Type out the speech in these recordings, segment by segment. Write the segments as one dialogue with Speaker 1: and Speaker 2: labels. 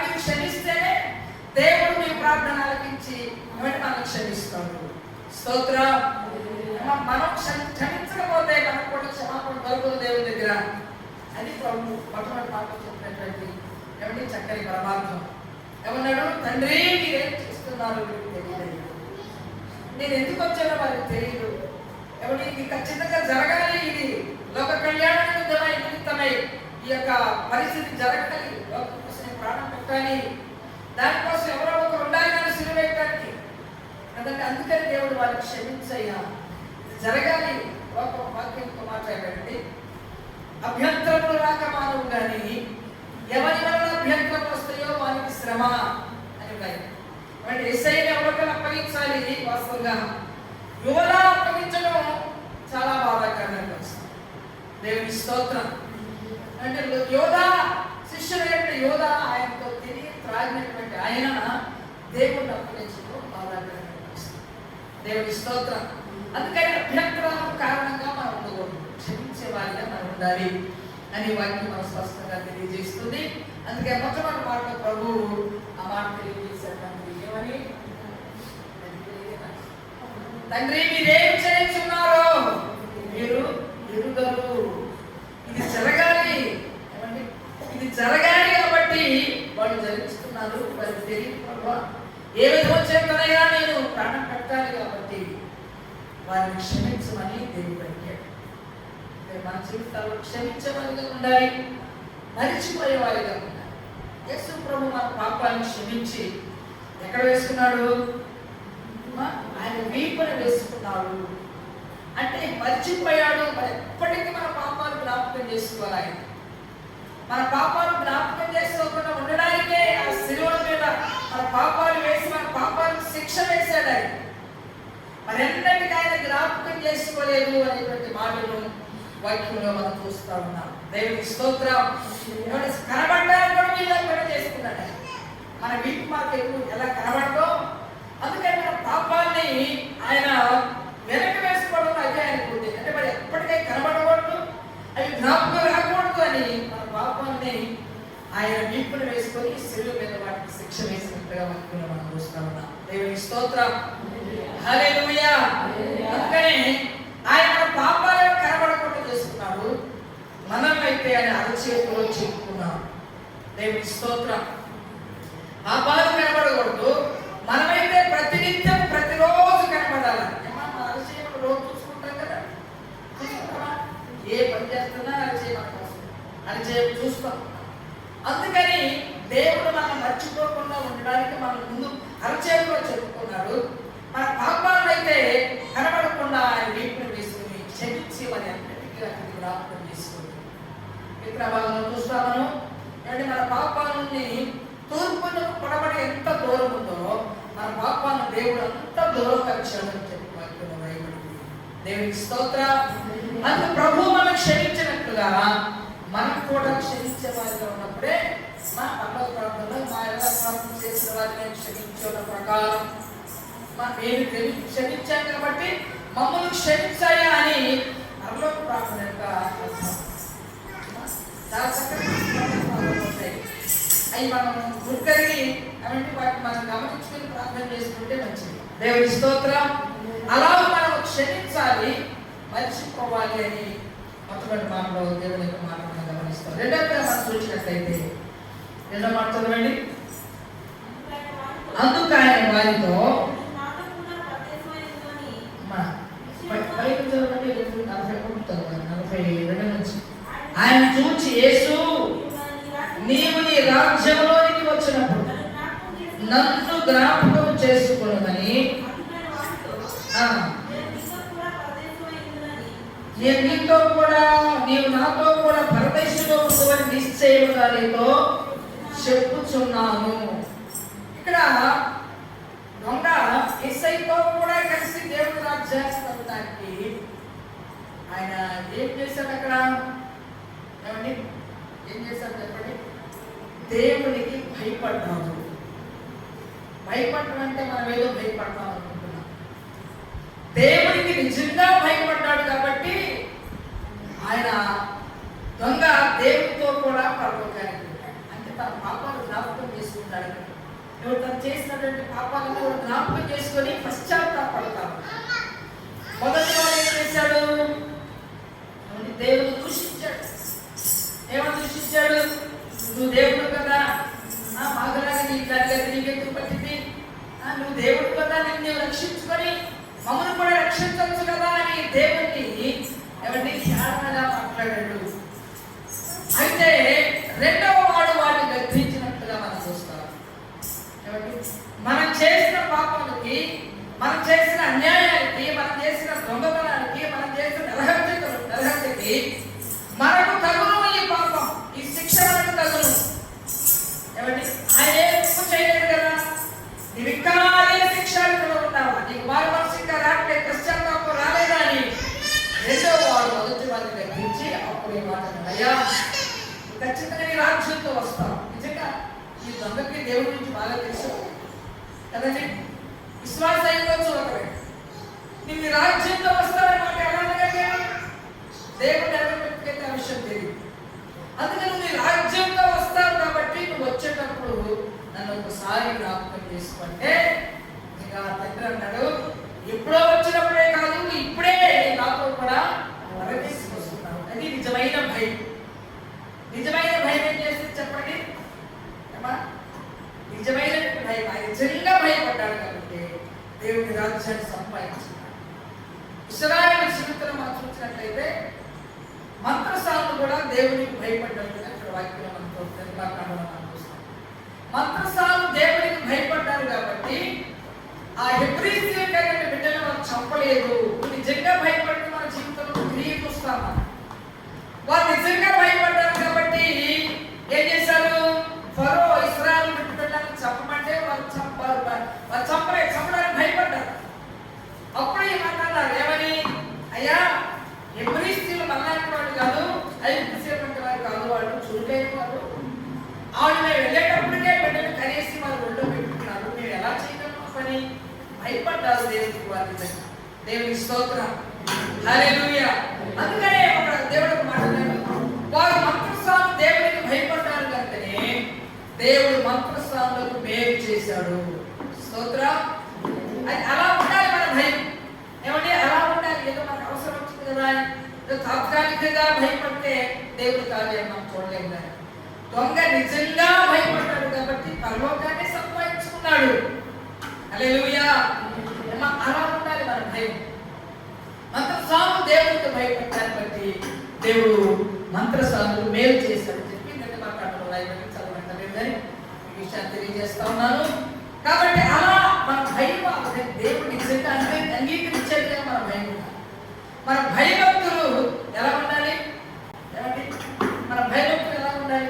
Speaker 1: మీరు క్షమిస్తేనే దేవుడు మీ ప్రార్థన ఆలకించి మనల్ని క్షమిస్తాడు. స్తోత్రం. మనం క్షమించకపోతే మనకు కూడా క్షమాపణ దొరకదు దేవుని దగ్గర. అది ప్రభు మొట్టమొదటి పాటలో చెప్పినటువంటి ఎవరి చక్కని పరమార్థం. ఏమన్నాడు? తండ్రి మీరేం చేస్తున్నారు తెలియదు, నేను ఎందుకు వచ్చానో వారికి తెలియదు. ఎవరి ఇది ఖచ్చితంగా జరగాలి, ఇది లోక కళ్యాణ నిమిత్తమై ఈ యొక్క పరిస్థితి జరగాలి, లోకం కోసం ప్రాణం పెట్టాలి, దానికోసం ఎవరో ఒకరు ఉండాలి కానీ సిలువ వేయడానికి. అందుకని దేవుడు వారికి క్షమించయ్యా, జరగాలి. ఒక వాక్యంతో మాట్లాడండి, అభ్యంతరములు రాక మానవు కానీ ఎవరి వలన అభ్యంతరం వస్తాయో వారికి శ్రమ అని ఉన్నాయి. అంటే ఎస్ఐని ఎవరికైనా అప్పగించాలి. వాస్తవంగా యువలా అప్పగించడం చాలా బాధాకరంగా వస్తుంది. దేవుని స్తోత్రం. అంటే యోధా శిష్యుడైన యోధా ఆయనతో తిరిగి త్రాగినటువంటి ఆయన దేవుడిని అప్పగించడం బాధాకరంగా వస్తుంది. దేవుని స్తోత్రం. అందుకని అభ్యంతరాల కారణంగా మనం ఉండకూడదు, క్షమించే వారిగా మనం ఉండాలి అని వాక్యం మనం స్పష్టంగా తెలియజేస్తుంది. అందుకే మొట్టమొదటి మాటలో ప్రభు ఆ మాట తెలియజేశారు. ఏమని? తండ్రి మీరేం చేస్తున్నారో మీరు ఎరుగరు. ఇది జరగాలి, ఇది జరగాలి కాబట్టి వాళ్ళు జరిగిస్తున్నారు. వారికి తెలియదు ప్రభు ఏ విధంగా చేతనైనా నేను ప్రాణం పెట్టాలి కాబట్టి వారిని క్షమించమని దేవుడు అడిగాడు. మన జీవితాల్లో క్షమించమనిగా ఉండాలి, మరిచిపోయే వారిగా ఉండాలి. యేసు ప్రభు మన పాపాలను క్షమించి ఎక్కడ వేసుకున్నాడు? ఆయన వీపున వేసుకున్నాడు. అంటే మర్చిపోయాడు. మరి ఎప్పటికీ మన పాపాలు జ్ఞాపకం చేసుకోవాలి. ఆయన మన పాపాలు జ్ఞాపకం చేసుకోకుండా ఉండడానికే ఆ శిలువ మీద మన పాపాలు వేసి మన పాపాలకు శిక్ష వేశాడు ఆయన. మరెన్నటికీ ఆయన జ్ఞాపకం చేసుకోలేదు అనేటువంటి మాటలు వాక్యంలో మనం చూస్తూ ఉన్నాం. దేవుని స్తోత్రం. కనబడ్డాన్ని కూడా వీళ్ళు కూడా చేసుకున్నాడు. మన వీపు మాకు ఎలా కనబడదో అందుకని మన పాపాన్ని ఆయన వెనక వేసుకోవడం అదే ఆయన ఉంది. అంటే మరి ఎప్పటికీ కనబడకూడదు, అవి జ్ఞాపకం రాకూడదు అని మన పాపాన్ని ఆయన వీపును వేసుకొని శిలువ మీద వాటికి శిక్ష వేసినట్టుగా వాక్యంలో మనం చూస్తూ ఉన్నాం. దేవుని స్తోత్రం. హల్లెలూయా. అందుకని ఆయన మన పాపాలను కనబడకుండా చేసుకున్నాడు. మనమైతే ఆయన అరచేతిలో చెప్పుకున్నాం. దేవుని స్తోత్రం. పాపాలు కనబడకూడదు, మనమైతే ప్రతినిత్యం ప్రతిరోజు కనబడాలి. మన అరచేతులు రోజు చూసుకుంటాం కదా, చూసుకుంటామా? ఏ పని చేస్తున్నా అరచేయ మన కోసం అరచేయ చూస్తాం. అందుకని దేవుడు మనం మర్చిపోకుండా ఉండడానికి మన ముందు అరచేతిలో చెప్పుకున్నాడు. మన పాపాలను అయితే కనబడకుండా ఆయన వీపును వేసుకుని క్షమించి మరి అన్నిటికీ అతనికి జ్ఞాపకం చేసుకుంటాం. ఈ ప్రభావంలో చూస్తామను అంటే మన పాపాలని తూర్పును పడబడి ఎంత దూరం ఉందో మన పాపాలను దేవుడు అంత దూరం కలిచాడని చెప్పి వాక్యంలో రాయబడింది. దేవునికి స్తోత్రం. అందుకు ప్రభు మనం క్షమించినట్లుగా మనం కూడా క్షమించే వారిగా ఉన్నప్పుడే మా పర్లోక ప్రాంతంలో మా ఎలా ప్రార్థన చేసిన వారిని క్షమించిన ప్రకారం నేను క్షమించాను కాబట్టి మమ్మల్ని క్షమించాయా అని పరలోక ప్రార్థన యొక్క చాలా చక్కగా అవి మనం గుర్తెరిగి అవన్నీ వాటిని మనం గమనించుకుని ప్రార్థన చేసుకుంటే మంచిది. దేవుని స్తోత్రం. అలా మనం క్షమించాలి, మర్చిపోవాలి అని మొట్టమొదటి మాటలో దేవుని యొక్క మాట మనం గమనిస్తాం. రెండవగా మనం చూసినట్లయితే రెండో మాట చదవండి. అందుకు ఆయన వారితో ఆయన చూచి యేసు నీవు నీ రాజ్యంలోనికి వచ్చినప్పుడు నన్ను జ్ఞాపకం చేసుకున్నదని నేను నీతో కూడా నీవు నాతో కూడా పరదేశంలో ఉన్నటువంటి నిశ్చయముగా నీతో చెప్పుచున్నాను. ఇక్కడ దొంగ యేసయ్యతో కూడా కలిసి దేవుని రాజ్యాన్ని పొందడానికి ఆయన ఏం చేశాడు? అక్కడ ఏమండి ఏం చేశాడు చెప్పండి? దేవునికి భయపడ్డాడు. భయపడటం అంటే మనం ఏదో భయపడతాం అనుకుంటున్నాం. దేవునికి నిజంగా భయపడ్డాడు కాబట్టి ఆయన దొంగ దేవుడితో కూడా పరలోకానికి వెళ్ళాడు. అంటే తన పాపాలు జ్ఞాపకం చేసుకుని ఎవరు తను చేసినటువంటి పాపాలను కూడా జ్ఞాపకం చేసుకొని పశ్చాత్తాపడతారు. మొదటి వాడు ఏం చేశాడు? దేవుడు దూషించాడు. ఏమని దూషించాడు? నువ్వు దేవుడు కదా, మాగలాగా నీ గది నీకెందుకు పట్టింది, నువ్వు దేవుడు కదా, నిన్ను రక్షించుకొని మమ్మల్ని కూడా రక్షించవచ్చు కదా అని దేవుడిని ఎవరిని ధ్యానంగా మాట్లాడాడు. అయితే రెండవ వాడు వాడిని గద్దించినట్టుగా మనం చూస్తాం. మనం చేసిన పాపాలకి, మనం చేసిన అన్యాయానికి, మనం చేసిన దొంగతనానికి, మనం చేసిన నరహత్యకి మనకు తగును ఈ పాపం, ఈ శిక్ష మనకు తగును. ఏమండి, ఆయన ఎక్కువ చేయలేదు కదా, నీవు ఇంకా అదే శిక్షార్థంలో ఉన్నావా, నీకు మారు మనసు ఇంకా రావట్లేదు, పశ్చాత్తాపం రాలేదా అని రెండవ వాడు మొదటి వాడిని గద్దించి అప్పుడు ఈ మాట, అయ్యా ఖచ్చితంగా నీ రాజ్యంతో వస్తావు. నిజంగా ఈ దొంగకి దేవుడి నుంచి బాగా తెలుసు కదండి, విశ్వాస ఒకరే నీ రాజ్యంతో వస్తావని మాట ఎలా అనగలిగాను? దేవుడు ఎవరికైతే ఆ విషయం తెలియదు. అందుకని నువ్వు నీ రాజ్యంతో వస్తావు కాబట్టి నువ్వు వచ్చేటప్పుడు నన్ను ఒకసారి జ్ఞాపకం చేసుకుంటే, ఇంకా తండ్రి అన్నాడు, ఎప్పుడో వచ్చినప్పుడే కాదు, ఇప్పుడే నాతో కూడా వరకేసి వస్తున్నావు. అది నిజమైన భయం. నిజమైన భయం ఏం చేస్తుంది చెప్పండి? నిజమైన భయం, ఆయన నిజంగా భయపడ్డాడు కాబట్టి దేవుని రాజ్యాన్ని సంపాదించాడు. ఇశ్రాయేలు జీవితంలో మనం చూసినట్లయితే మంత్రసాలు కూడా దేవునికి భయపడ్డారు. అక్కడ వాక్యంలో మనం చూస్తాం. మంత్రసాలు దేవునికి భయపడ్డారు కాబట్టి ఆ హెబ్రీయుల బిడ్డలు మనం చంపలేదు. నిజంగా భయపడితే మన జీవితంలో క్రియ చూస్తాం. వారు నిజంగా భయపడ్డారు కాబట్టి ఏం చేశారు? ఫరో ఇశ్రాయేలు బిడ్డలను చంపమంటే వారు చంపడానికి భయపడ్డారు. అప్పుడు ఏమన్నారు? ఏమని? అయ్యా, హెబ్రీయులు మళ్ళాంటి వాడు కాదు, ఐగుప్తీయుల వారు కాదు, వాళ్ళు చురుకైన వారు. ఆవిడ మేము వెళ్ళేటప్పటికే బిడ్డలు కనేసి వారు ఒళ్ళో పెట్టుకున్నారు, మేము ఎలా చేయగలము పని భయపడ్డారు దేవుడికి. వారి దేవుని స్తోత్రం, హల్లెలూయా. అందుకనే ఒక దేవుడికి మాట్లాడాడు, వారు మంత్రస్థానం దేవుడికి భయపడ్డారు కనుకనే దేవుడు మంత్రస్థానంలో మేలు చేశాడు. స్తోత్రం. అలా ఉండాలి మన భయం. ఏమంటే అలా ఉండాలి. ఏదో మనకు అవసరం వచ్చింది కదా, తాత్కాలికంగా భయపడితే దేవుడు కార్యాలు మనం చూడలేము. కానీ దొంగ నిజంగా భయపడ్డాడు కాబట్టి పరలోకాన్ని సంపాదించుకున్నాడు. హల్లెలూయా. అలా ఉండాలి మన భయం. మంత్రసాను దేవుడికి భయపడ్డాన్ని బట్టి దేవుడు మంత్రసాను మేలు చేశాడు చెప్పి నేను మాట్లాడలేదు, చదవలేదు కానీ ఈ విషయాన్ని తెలియజేస్తా ఉన్నాను. కాబట్టి అలా మన భయం దేవుడు నిజంగా అంగీకరించేదిగా మన భయం ఉండాలి. మన భయభక్తులు ఎలా ఉండాలి? ఏమంటే మన భయభక్తులు ఎలా ఉండాలి?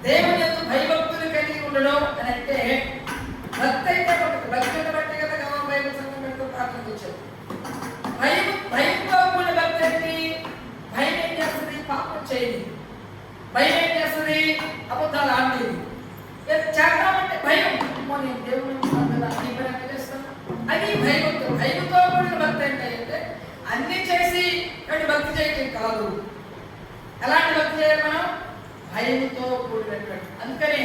Speaker 1: దేవుని యొక్క భయభక్తులు కలిగి ఉండడం అని అంటే భక్తి అయితే భక్తులను బట్టి కదా గమనం బైబిల్ సంఘం పెడుతూ ప్రార్థన వచ్చారు. భయంతో కూడిన భక్తి ఏంటి? భయం ఏం చేస్తుంది? పాపం చేయదు. భయం ఏం చేస్తుంది? అబద్ధాలు ఆడలేదు. చేద్దామంటే భయం, నేను దేవుని చేస్తాను అది భయభక్తులు. భయంతో కూడిన భక్తి ఏంటంటే అన్ని చేసి భక్తి చేయటం కాదు. ఎలాంటి భక్తి చేయాలి మనం? భయంతో కూడినటువంటి. అందుకనే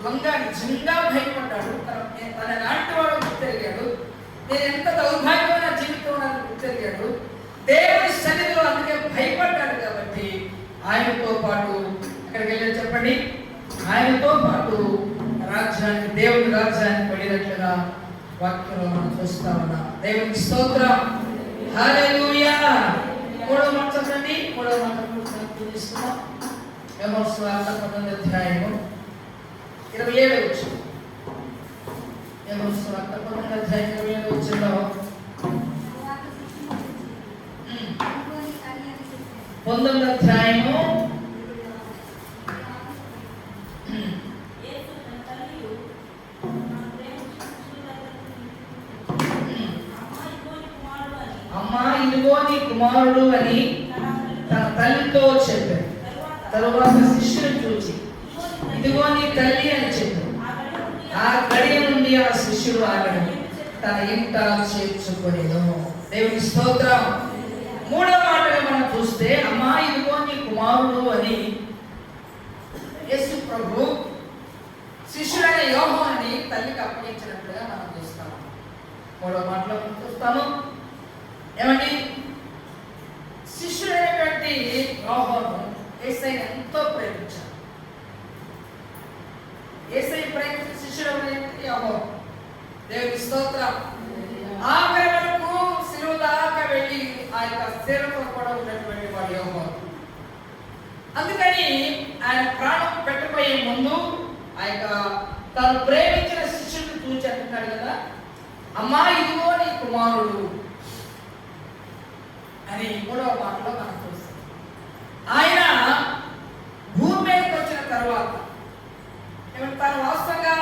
Speaker 1: దొంగ నిజంగా భయపడ్డాడు. తన నాటి వాడు గుర్తెరిగాడు, నేను ఎంత దౌర్భాగ్యమైన జీవితం నాకు గుర్తెరిగాడు. దేవుడి సన్నిధిలో అందుకే భయపడ్డాడు కాబట్టి ఆయనతో పాటు అక్కడికి వెళ్ళి చెప్పండి, ఆయనతో పాటు రాజ్యాన్ని, దేవుని రాజ్యాన్ని పడినట్లుగా వాక్యంలో మనం చూస్తా ఉన్నాం. దేవునికి స్తోత్రం, హల్లెలూయా. మూడవ మాట చదవండి. మూడవ మాట తీసుకున్నాం. యోహాను సువార్త 19వ అధ్యాయము 27వ వచనం. యోహాను సువార్త 19వ అధ్యాయం 27వ వచనంలో 19వ అధ్యాయము అమ్మా ఇదిగో నీ కుమారుడు అని తన తల్లితో చెప్పాడు. తరువాత శిష్యుని చూచి ఇదిగో నీ తల్లి అని చెప్పాడు. ఆ గడియ నుండి ఆ శిష్యుడు ఆగడు తన ఇంట చేర్చుకొనెను. దేవుని స్తోత్రం. మూడవ మాటగా మనం చూస్తే అమ్మా ఇదిగో నీ కుమారుడు అని యేసు ప్రభు శిష్యుడైన యోహానుని తల్లికి అప్పగించినట్లుగా మనం చూస్తాము. మూడో మాటలో మనం చూస్తాము ఏమండి, శిష్యుడైనటువంటి యోహాను యేసయ్యను ఎంతో ప్రేమించాడు. యేసయ్య ప్రేమించిన శిష్యుడు యోహాను. దేవుని స్తోత్రం. ఆఖరి వరకు శిలువ దాకా వెళ్ళి ఆ యొక్క శిలువతో కూడా ఉన్నటువంటి వాడు యోహాను. అందుకని ఆయన ప్రాణం పెట్టబోయే ముందు ఆ యొక్క తను ప్రేమించిన శిష్యుడిని చూసి అంటున్నాడు కదా, అమ్మా ఇదిగో నీ కుమారుడు అని మూడవ మాటలో మనం చూస్తాం. ఆయన భూమి మీదకి వచ్చిన తర్వాత తను వాస్తవంగా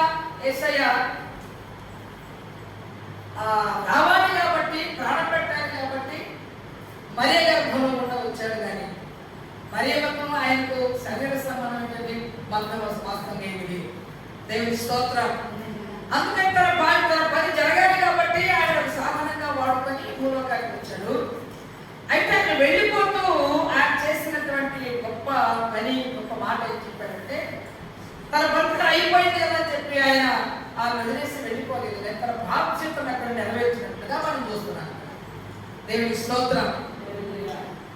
Speaker 1: యేసయ్య రావాలి కాబట్టి, ప్రాణం పెట్టాలి కాబట్టి మరియ గర్భంలో కూడా వచ్చాడు. కానీ మరియ గర్భం ఆయనకు శరీర సంబంధమైనది వాస్తవంగా ఏమిటి? దేవుని స్తోత్రం. అందుకని తన పని జరగాలి కాబట్టి ఆయన సామాన్యంగా వాడుకొని భూలోకానికి వచ్చాడు. అయితే ఆయన వెళ్ళిపోతూ ఆయన చేసినటువంటి గొప్ప పని, గొప్ప మాట ఏం చెప్పాడంటే, తన భర్త అయిపోయింది కదా అని చెప్పి ఆయన ఆ వదిలేసి వెళ్ళిపోలేదు. తన బాధ్యతను అక్కడ నెరవేర్చినట్లుగా మనం చూస్తున్నాం. దేవుని స్తోత్రం.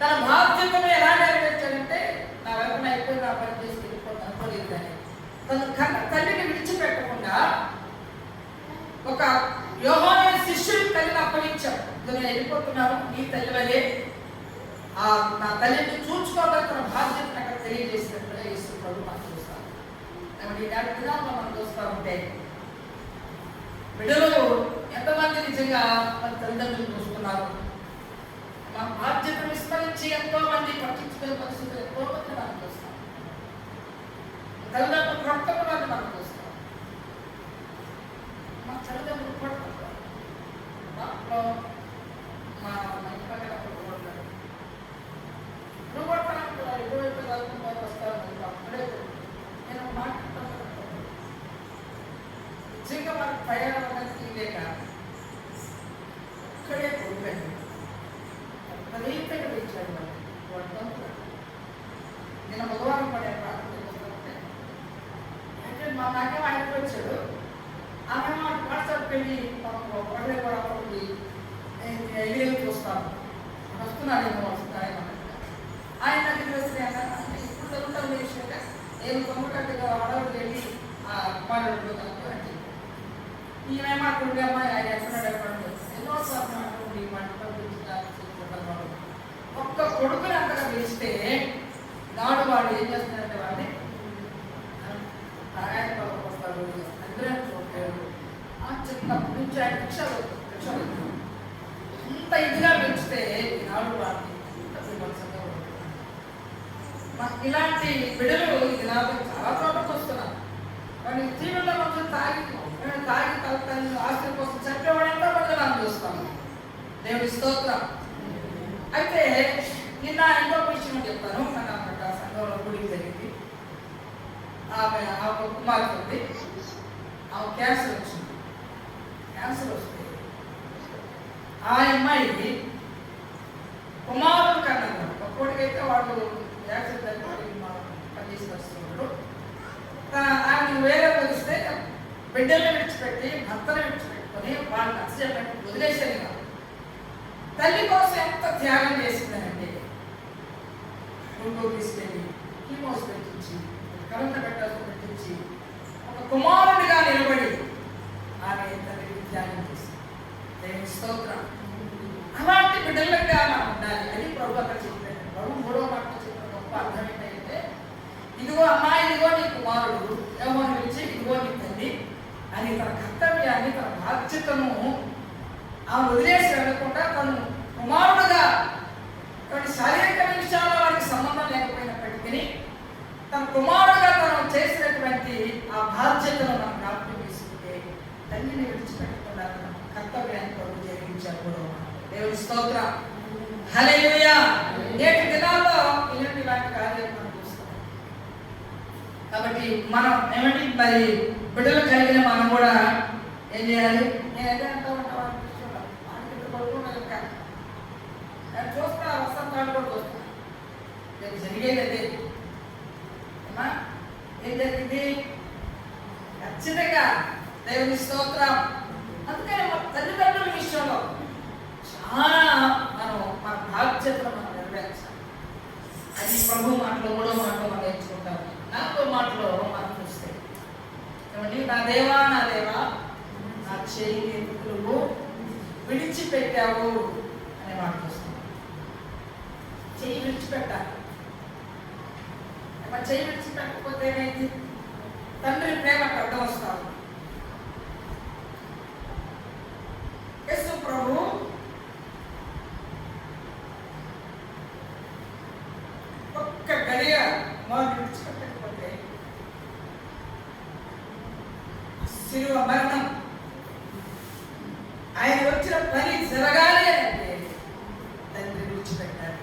Speaker 1: తన బాధ్యతను ఎలా నెరవేర్చాడంటే, నా వైపు అయిపోయి నా పని చేసి వెళ్ళిపోతే అనుకోలేదు. కానీ తన తల్లిని విడిచిపెట్టకుండా ఒక యోహాను శిష్యుడి తల్లిని అప్పగించాడు. నేను వెళ్ళిపోతున్నాను, నీ తల్లి వలే నా తల్లిని చూసుకోవాలి తన బాధ్యతను అక్కడ తెలియజేసినట్టుగా యేసు ప్రభు మనం చూస్తాం. ఈనాటి దినాల్లో మనం చూస్తూ ఉంటే బిడ్డలు ఎంతమంది నిజంగా మన తల్లిదండ్రులు చూస్తున్నారు. మా బాధ్యతను విస్మరించి ఎంతో మంది పట్టించుకునే పరిస్థితులు ఎంతో మంది మనం చూస్తాం. తల్లిదండ్రులు కొడుతున్న మనం చూస్తాం. మా తల్లిదండ్రులు కొడుతున్నారు. మా ఇంటి పక్కన కొడుకుంటారు. నువ్వు కొడతానంటున్నారు. ఎటువైపు చదువుకుంటారు వస్తారు. అప్పుడే నేను మాట్లాడతాను. నిజంగా మనకు తయారవడానికి లేక ఒక్కడే కొడుకండి విపరీతంగా ఇచ్చాడు. నేను బుధవారం పడే అంటే మా నాకేమో ఆయనకు వచ్చాడు. ఆమె వాట్సాప్ వెళ్ళి పడలే కూడా ఉంది ఎగిరి చూస్తాను వస్తున్నాడేమో వస్తున్నాడేమో ఆయన దగ్గర వస్తే ఇప్పుడు చదువుతాను విషయంగా నేను తొమ్మిదిగా అడవులు వెళ్ళి మాట్లాడుతున్నాను అంటే ఈమె మాట్లాడి అమ్మాయి ఆయన ఎక్కడున్నాడు ఎన్నోసార్లు మాట్లాడి మాట్లాడుతున్నాడు. ఒక్క కొడుకుని అంతగా పిలిస్తే నాడు వాడు ఏం చేస్తున్నాడంటే వాడిని వస్తాడు అందరూ చూడలేదు. చిన్నప్పటి నుంచి ఆయన రిక్షాలు అంత ఇదిగా పెంచితే ఈనాడు వాడిని ఇలాంటి బిడ్డలు ఈనాడు చాలా చోట్లకి వస్తున్నారు. వాడి జీవనంలో కొంచెం తాగి తల్లి ఆస్తి కోసం చెప్పేవాడు ఎంతో మంది మనం చూస్తాము. దేవుడి స్తోత్రం. అయితే నిన్న ఎంతో విషయం చెప్తాను. మన సంఘంలో గుడికి జరిగింది. ఆమె ఆ కుమార్తె ఉంది. ఆమె క్యాన్సర్ వచ్చింది. క్యాన్సర్ వస్తే ఆ అమ్మాయికి కుమారుడు కన్నా ఒక్కోటికైతే వాడు యాక్సిడెంట్ పనిచేసి వస్తున్నాడు. ఆయన వేరే వదిలిస్తే బిడ్డలను విడిచిపెట్టి భర్తను విడిచిపెట్టుకొని వాళ్ళని నచ్చజెప్పి వదిలేసేది కాదు. తల్లి కోసం ఎంత త్యాగం చేసిందనండి. గుంటూరు తీసుకెళ్ళి కీమోస్ పెట్టించి కరెంట్ పెట్టాల్సి పెట్టించి ఒక కుమారుడిగా నిలబడి ఆమె తల్లికి త్యాగం చేసింది. దేవుని స్తోత్రం. అలాంటి బిడ్డలుగా మనం ఉండాలి. అది ప్రభు అక్కడ చెప్పాడు. ప్రభు మూడవ మాట చెప్పిన గొప్ప అర్థం ఏంటంటే, ఇదిగో అమ్మా ఇదిగో నీ కుమారుడు యోహాను పిలిచి ఇదిగో నీ తల్లి అని తన కర్తవ్యాన్ని తన బాధ్యతను ఆమె వదిలేసి వెళ్ళకుండా తను కుమారుడుగా కొన్ని శారీరక విషయాల్లో వారికి సంబంధం లేకపోయినప్పటికీ తన కుమారుడుగా తను చేసినటువంటి ఆ బాధ్యతను మనం జ్ఞాపకం తీసుకుంటే తల్లిని విడిచిపెట్టకుండా తన కర్తవ్యాన్ని ప్రభు జరిగించారు. దేవుని స్తోత్రం. హల్లెలూయా. నేటి దినాల్లో ఇలాంటి కార్యాలు మనం చూస్తాం. కాబట్టి మనం ఏమంటే మరి బిడ్డలు కలిగిన మనం కూడా ఏం చేయాలి? నేను ఎదే అంటూ ఉంటాను పడుకున్నాను ఇంకా నేను చూస్తా వసంతాలు కూడా చూస్తాను. నేను జరిగేది అదే అమ్మా. ఏం జరిగింది? ఖచ్చితంగా దేవుని స్తోత్రం. అందుకని మన తల్లిదండ్రుల విషయంలో చాలా మన బాధ్యతలు మనం నెరవేర్చాలి. అది ప్రభు మాటలో 3వ మాటలో మనం నేర్చుకుంటాము. 4వ మాటలో మనం చూస్తే ఏమండి, నా దేవా నా నా చేయి ఎందుకు విడిచిపెట్టావు అనే మాట చూస్తాం. చెయ్యి విడిచిపెట్టాలి. చెయ్యి విడిచిపెట్టకపోతే ఏమైంది? తండ్రి ప్రేమ అర్థం వస్తావు. యేసు ప్రభు ఒక్క గడియ వారు విడిచిపెట్టకపోతే శిలువ మరణం ఆయన వచ్చిన పని జరగాలి అంటే తండ్రి విడిచిపెట్టాలి.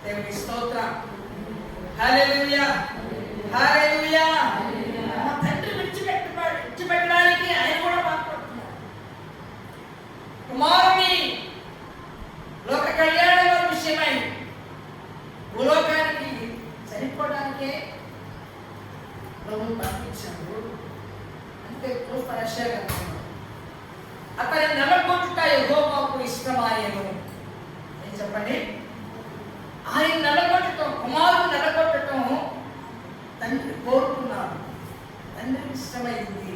Speaker 1: దేవుని స్తోత్రం. హల్లెలూయా, హల్లెలూయా. తండ్రి విడిచిపెట్టడానికి ఆయన కూడా బాధపడుతున్నారు. కుమారుని లోక కళ్యాణ విషయమై భూలోకానికి చనిపోవడానికే ప్రభు పంపించాడు. అంతే రష్యా అతని నలగొట్టుట యెహోవాకు ఇష్టమాయెను. ఏం చెప్పండి? ఆయన నలగొట్టడం, కుమారుడు నలగొట్టడం తండ్రి కోరుకున్నాడు, తండ్రికి ఇష్టమైంది.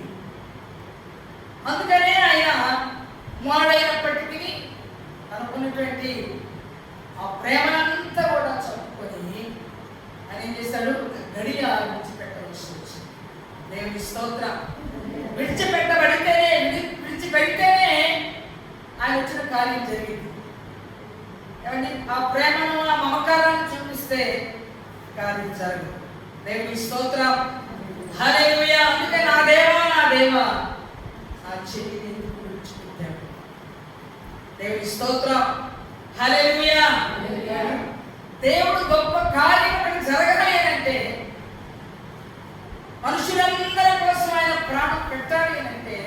Speaker 1: అందుకనే ఆయన కుమారుడైనప్పటికీ తనకున్నటువంటి ఆ ప్రేమనంతా కూడా చంపుకొని ఆయన ఏం చేశాడు? గడియ విడిచిపెట్టవలసి వచ్చింది. దేవుని స్తోత్రం. విడిచిపెడితేనే ఆయన వచ్చిన కార్యం జరిగింది. ఏమండి? ఆ ప్రేమను ఆ మమకారాన్ని చూపిస్తే కార్యం జరగదు. దేవుని స్తోత్రం. హల్లెలూయా. అందుకే నా దేవా నా చెయ్యి ఎందుకు విడిచిపెట్టావు? దేవుని స్తోత్రం. హల్లెలూయా. దేవుడు గొప్ప కార్యం జరగదు అంటే, మనుషులందరి కోసం ఆయన ప్రాణం పెట్టాలి అంటే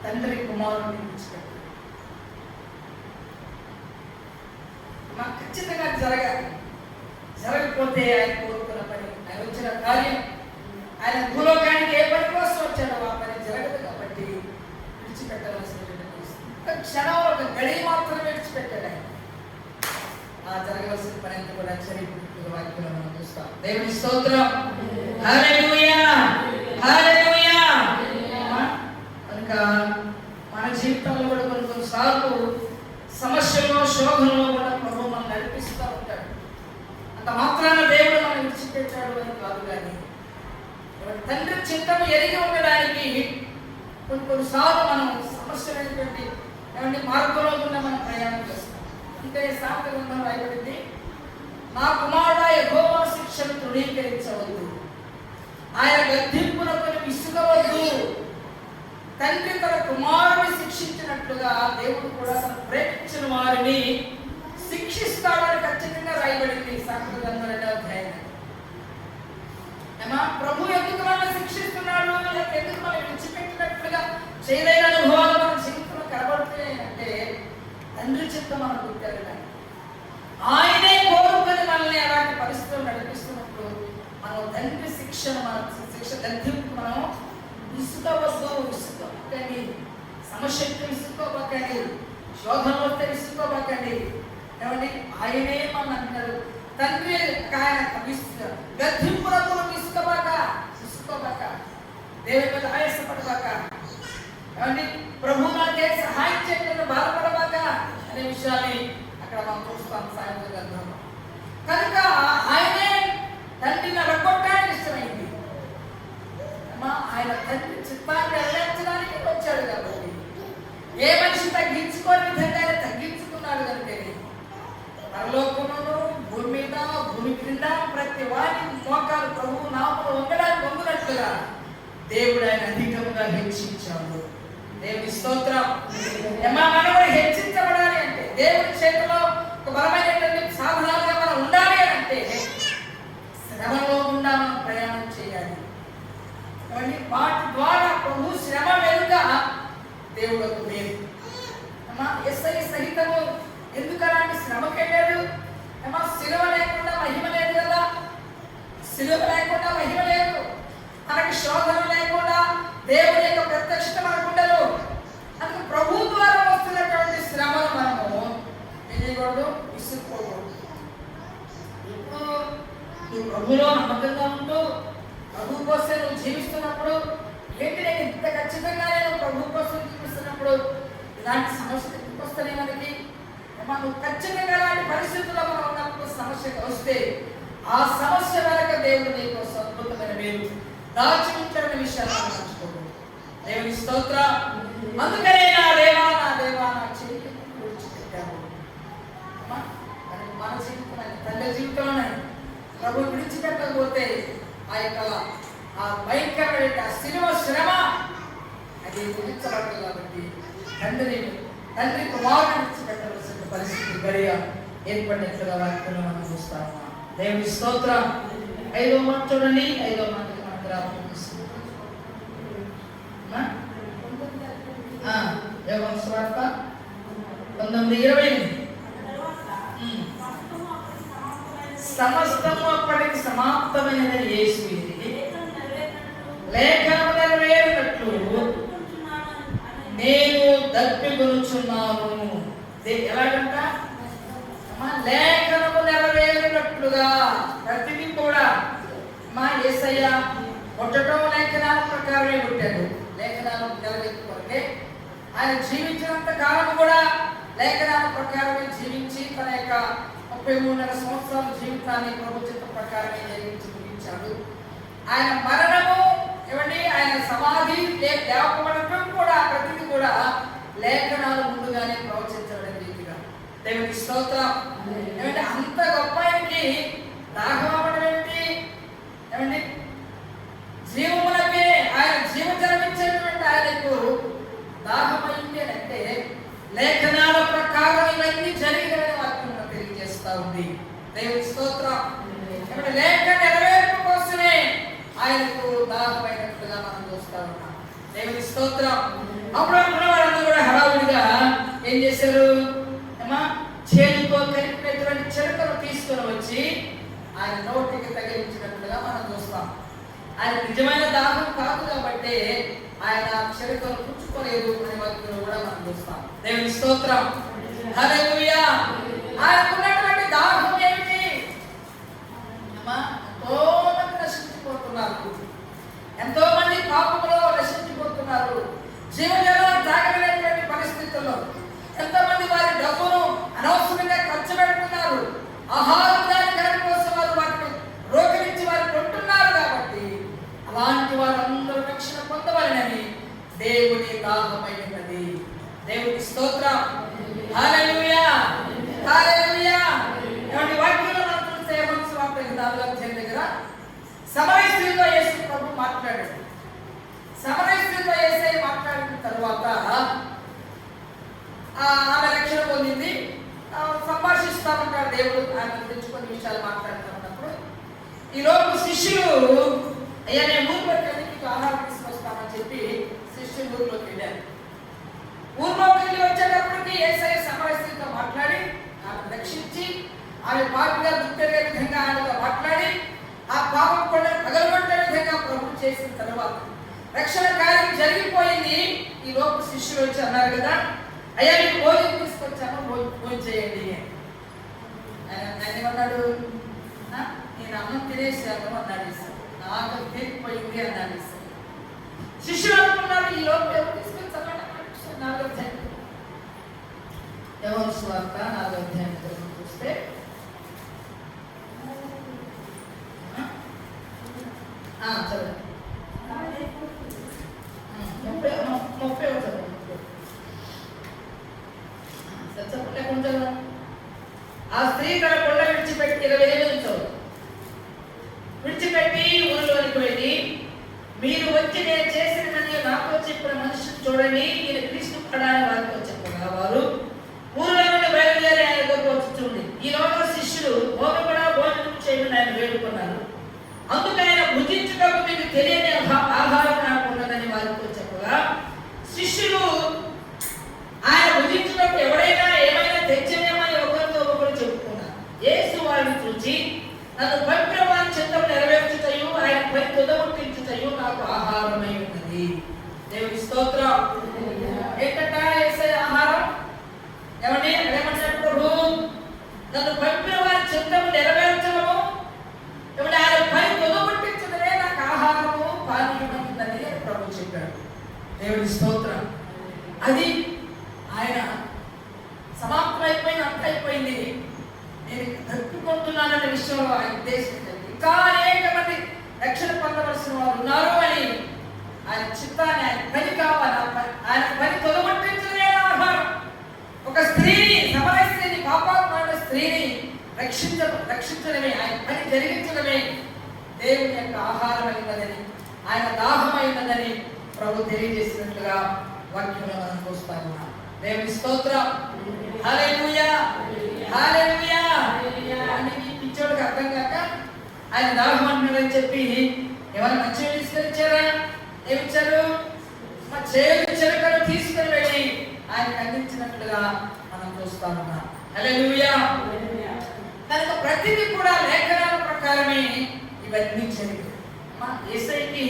Speaker 1: తండ్రి కుమారుడిని విడిచిపెట్టాలి. ఖచ్చితంగా జరగాలి. జరగకపోతే ఆయన కోరుకున్న పని, ఆయన వచ్చిన కార్యం, ఆయన భూలోకానికి ఏ పని కోసం వచ్చాడో ఆ పని జరగదు. కాబట్టి విడిచిపెట్టవలసినటువంటి పరిస్థితి. క్షణం ఒక గడి మాత్రమే విడిచిపెట్టాడు ఆయన. ఆ జరగవలసిన పని అంతా కూడా చరిత్ర వాక్యంలో మనం చూస్తాం. దేవుని స్తోత్రం. హల్లెలూయా, హల్లెలూయా. కనుక మన జీవితంలో కూడా కొన్నిసార్లు సమస్యలో, శోధనలో కూడా ప్రభు మనం నడిపిస్తూ ఉంటాడు. అంత మాత్రాన దేవుడు మనం విడిచిపెట్టాడు అని కాదు. కానీ తండ్రి చిత్తము ఎరిగి ఉండడానికి కొన్నిసార్లు మనం సమస్యలైనటువంటి మార్గంలో కూడా మనం ప్రయాణం చేస్తాం. అంటే సామెతల గ్రంథంలో రాయబడింది, నా కుమారుడా యెహోవా శిక్షను తృణీకరించవద్దు, ఆయన గద్దింపునకు విసుగవద్దు. తండ్రి తన కుమారుని శిక్షించినట్లుగా దేవుడు కూడా తన ప్రేమించిన వారిని శిక్షిస్తాడని ఖచ్చితంగా రాయబడింది సామెతల గ్రంథం 2వ అధ్యాయం. ప్రభు ఎందుకు మనల్ని శిక్షిస్తున్నాడు, ఎందుకు మనం విడిచిపెట్టినట్లుగా చేయలేని అనుభవాలు మన జీవితంలో కనబడుతున్నాయంటే తండ్రి చిత్తం మనం గుర్తెరగాలి. ఆయనే కోరుకొని మనల్ని అలాంటి పరిస్థితులు నడిపిస్తున్నప్పుడు మనం తండ్రి శిక్ష గద్దింపు మనం విసుకోబోకండి. సమస్యకి విసుకోబోకండి, శోధన వస్తే విసుకోబోకండి. ఏమండి? ఆయనే మన అంటారు తండ్రి గద్దింపులకు విసుకోబాక, దేవుని మీద ఆయాసపడబాక, ఏమండి ప్రభు నాకే సహాయం చేయడం బాధపడబాక అనే విషయాన్ని అక్కడ మనం చూస్తాం సాయంత్రం గ్రంథంలో. కనుక ఆయనే తండ్రిని అడగొట్టడానికి ఇష్టమైంది. ఆయన తండ్రి చిత్తాన్ని నెరవేర్చడానికి వచ్చాడు. కాబట్టి ఏ మనిషి తగ్గించుకోని విధంగా ఆయన తగ్గించుకున్నాడు. కనుక పరలోకంలో, భూమి మీద, భూమి క్రింద ప్రతి వారి మోకాలు ప్రభువు నామములో వంగినట్లుగా దేవుడు ఆయన అధికంగా హెచ్చించాడు. దేవుని స్తోత్రం. మనం హెచ్చించబడాలి అంటే, దేవుని చేతిలో ఒక బలమైనటువంటి సాధనాలుగా మనం ఉండాలి అంటే శ్రమలో గుండా మనం ప్రయాణం చేయాలి. వాటి ద్వారా ప్రభు శ్రమ వెనుక దేవుడు ఒక మేలు. ఎస్ఐ సహితము ఎందుకు అలాంటి శ్రమకెళ్ళాడు? శిలువ లేకుండా మహిమ లేదు కదా. శిలువ లేకుండా మహిమ లేదు. మనకి శోధన లేకుండా దేవుని యొక్క ప్రత్యక్షత చేయకూడదు, విసుక్కోకూడదు. ఇప్పుడు నువ్వు ప్రభులో నమ్మకంగా ఉంటూ ప్రభు కోసం నువ్వు జీవిస్తున్నప్పుడు, ఏంటి నేను ఇంత ఖచ్చితంగా నేను ప్రభు కోసం జీవిస్తున్నప్పుడు ఇలాంటి సమస్యలు ఎందుకు వస్తాయి మనకి? నువ్వు ఖచ్చితంగా అలాంటి పరిస్థితుల్లో మనం ఉన్నప్పుడు సమస్య వస్తే ఆ సమస్య వెనక దేవుడు నీకోసం అద్భుతమైన మేలు దాచి ఉంచాడనే విషయాన్ని మర్చిపోకూడదు. దేవుని స్తోత్రం. అందుకనే నా దేవా నా చెయ్యి విడిచిపెట్టావు. మన జీవితం తల్లి జీవితంలోనే ప్రభు విడిచిపెట్టకపోతే ఆ భయంకరమైన శిలువ శ్రమ అది విడిచబడదు. కాబట్టి తండ్రి కుమారుని విడిచిపెట్టవలసిన పరిస్థితి గడియ ఏర్పడినట్లుగా వాక్యంలో మనం చూస్తాము. దేవుని స్తోత్రం. 5వ మాట చూడండి. 5వ మాటకి మనం గ్రామం యోహాను సువార్త 19:28. సమస్తము అప్పటికి సమాప్తమైనదని యేసు ఎరిగి లేఖనము నెరవేరినట్లు నేను దప్పికొనుచున్నాను. ఎలాగంట? లేఖనము నెరవేరినట్లుగా ప్రతిదీ కూడా మా యేసయ్య పుట్టడం లేఖనాల ప్రకారమే పుట్టాడు. లేఖనాలు నెరవేర్చుకుంటే ఆయన జీవించినంత కాలం కూడా లేఖనాల ప్రకారమే జీవించి తన యొక్క 33 సంవత్సరాల జీవితాన్ని ప్రభుత్వ ప్రకారమే జరిగించి ముగించాడు. ఆయన మరణము ఏమండి, ఆయన సమాధి లేకపోవడం కూడా ప్రతిదీ కూడా లేఖనాలు ముందుగానే ప్రవచించడం రీతిగా. దేవుని స్తోత్రం. ఏమంటే అంత గొప్ప ఆయనకి దాహమవడం ఏంటి? ఏమండి, జీవములకే ఆయన జీవజలమిచ్చేటువంటి ఆయనకు దాహమైంది అంటే లేఖనాల ప్రకారం ఇవన్నీ జరిగినని వాక్యం తెలియజేస్తా ఉంది. దేవుని స్తోత్రం. లేఖ నెరవేర్పు కోసమే ఆయనకు దాహమైనట్లుగా మనం చూస్తా ఉన్నాం. దేవుని స్తోత్రం. అప్పుడు అనుకున్న వాళ్ళందరూ కూడా హడావుడిగా ఏం చేశారు? చేతితో కలిపినటువంటి చిలకను తీసుకొని వచ్చి ఆయన నోటికి తగిలించినట్లుగా మనం చూస్తాం. ఆయన నిజమైన దాహం కాదు కాబట్టి ఆయన చిలకను పుచ్చుకోలేదు అనే వాక్యం కూడా మనం చూస్తాం. దేవుని స్తోత్రం. హల్లెలూయా. ఆయనకున్నటువంటి దాహం ఏమిటి? ఎంతో మంది నశించిపోతున్నారు, ఎంతో మంది పాపంలో నశించిపోతున్నారు, జీవజలం తాగలేనటువంటి పరిస్థితుల్లో ఎంతమంది వారి డబ్బును అనవసరంగా ఖర్చు పెడుతున్నారు. ఆహారం దాని కోసం వారు వాటిని రోగరించి వారు కొంటున్నారు. కాబట్టి అలాంటి వారందరూ రక్షణ పొందవాలని దేవుని దాహమైనది. దేవుని స్తోత్రం. హల్లెలూయా, హల్లెలూయా. ఏమంటే వాక్యంలో మనం చూస్తే యోహాను సువార్త 4వ అధ్యాయం దగ్గర సమరయ స్త్రీతో యేసు ప్రభు మాట్లాడాడు. సమరయ స్త్రీతో యేసు మాట్లాడిన తర్వాత ఆమె రక్షణ పొందింది. సంభాషిస్తా ఉంటాడు దేవుడు. ఆయన గురించి కొన్ని విషయాలు మాట్లాడుతూ ఉన్నప్పుడు ఈరోజు శిష్యులు అయ్యా నేను ఊరిలోకి వెళ్ళి మీకు ఆహారం తీసుకొస్తామని చెప్పి శిష్యులు ఊరిలోకి వెళ్ళారు. ఊరిలోకి వెళ్ళి వచ్చేటప్పటికి యేసయ్య సమరయ స్త్రీతో మాట్లాడి ఆమె రక్షించి ఆమె పాపిగా గుర్తెరిగే విధంగా ఆయనతో మాట్లాడి ఆ పాపం కూడా పగలగొట్టే విధంగా ప్రభు చేసిన తర్వాత రక్షణ కార్యం జరిగిపోయింది. ఈ లోపు శిష్యులు వచ్చి అన్నారు కదా, అయ్యా నీకు భోజనం తీసుకొచ్చాను, భోజనం చేయండి. ఆయన ఏమన్నాడు? నేను అన్నం తినేసాను అన్నాడు. నాకు తీరిపోయింది అన్నాడు. శిష్యులు అనుకున్నారు ఈ లోపు ఎవరు తీసుకొచ్చారు? 4వ అధ్యాయం యోహాను సువార్త 4వ అధ్యాయం చూస్తే చదువు 30 ఆ స్త్రీ తన కొండ విడిచిపెట్టి 28 విడిచిపెట్టి ఊరిలోనికి వెళ్ళి మీరు వచ్చి నేను చేసినని నాతో చెప్పిన మనిషిని చూడండి, ఈయన క్రీస్తు పడాలని వారితో చెప్పగా వారు ఊరిలో నుండి బయలుదేరి ఆయన దగ్గరకు వచ్చి ఈ రోజు శిష్యులు భోజనం చేయమని ఆయన వేడుకున్నారు. అందుకు ఆయన భుజించుటకు మీకు తెలియని ఆహారం నాకు ఉన్నదని వారితో చెప్పగా శిష్యులు ఆయన భుజించుటకు ఎవరైనా ఏమైనా తెచ్చనేమని ఒకరితో ఒకరు చెప్పుకున్నారు. యేసు వారిని చూచి నన్ను పంపిన వారి చిత్తము నెరవేర్చుటయు ఆయన పై తుదముట్టించుటయు నాకు ఆహారమై ఉన్నది. దేవుని స్తోత్రం. ఏంటంట యేసయ్య ఆహారం? ఏమండి అదేమంటారు ప్రభు? దేవుడి స్తోత్రం. అది ఆయన సమాప్తమైపోయింది, అంత అయిపోయింది, నేను దక్కుకుంటున్నాననే విషయంలో ఆయన ఉద్దేశించండి. ఇంకా అనేక మంది రక్షణ పొందవలసిన వారు ఉన్నారు అని ఆయన చిత్తాన్ని, ఆయన పని కావాలి, ఆయన పని తొలగొట్టించడమే ఆహారం. ఒక స్త్రీని, సమరయ స్త్రీని, పాపాత్మైన స్త్రీని రక్షించడమే, ఆయన పని జరిగించడమే దేవుని యొక్క ఆహారం అయినదని, ఆయన దాహమైనదని ప్రభు తెలియజేసినట్లుగా వాక్యంలో మనం చూస్తా ఉన్నాం. దేవుని స్తోత్రం. హల్లెలూయా, హల్లెలూయా. పిచ్చోడికి అర్థం కాక ఆయన దాహం అంటున్నాడని చెప్పి ఏమైనా మంచిగా తీసుకొచ్చారా? ఏమిచ్చారు? మా చేదు చెరుకను తీసుకుని వెళ్ళి ఆయనకు అందించినట్లుగా మనం చూస్తా ఉన్నాం. హల్లెలూయా. కనుక ప్రతిదీ కూడా లేఖనాల ప్రకారమే ఇవన్నీ జరిగాయి. యేసయ్యకి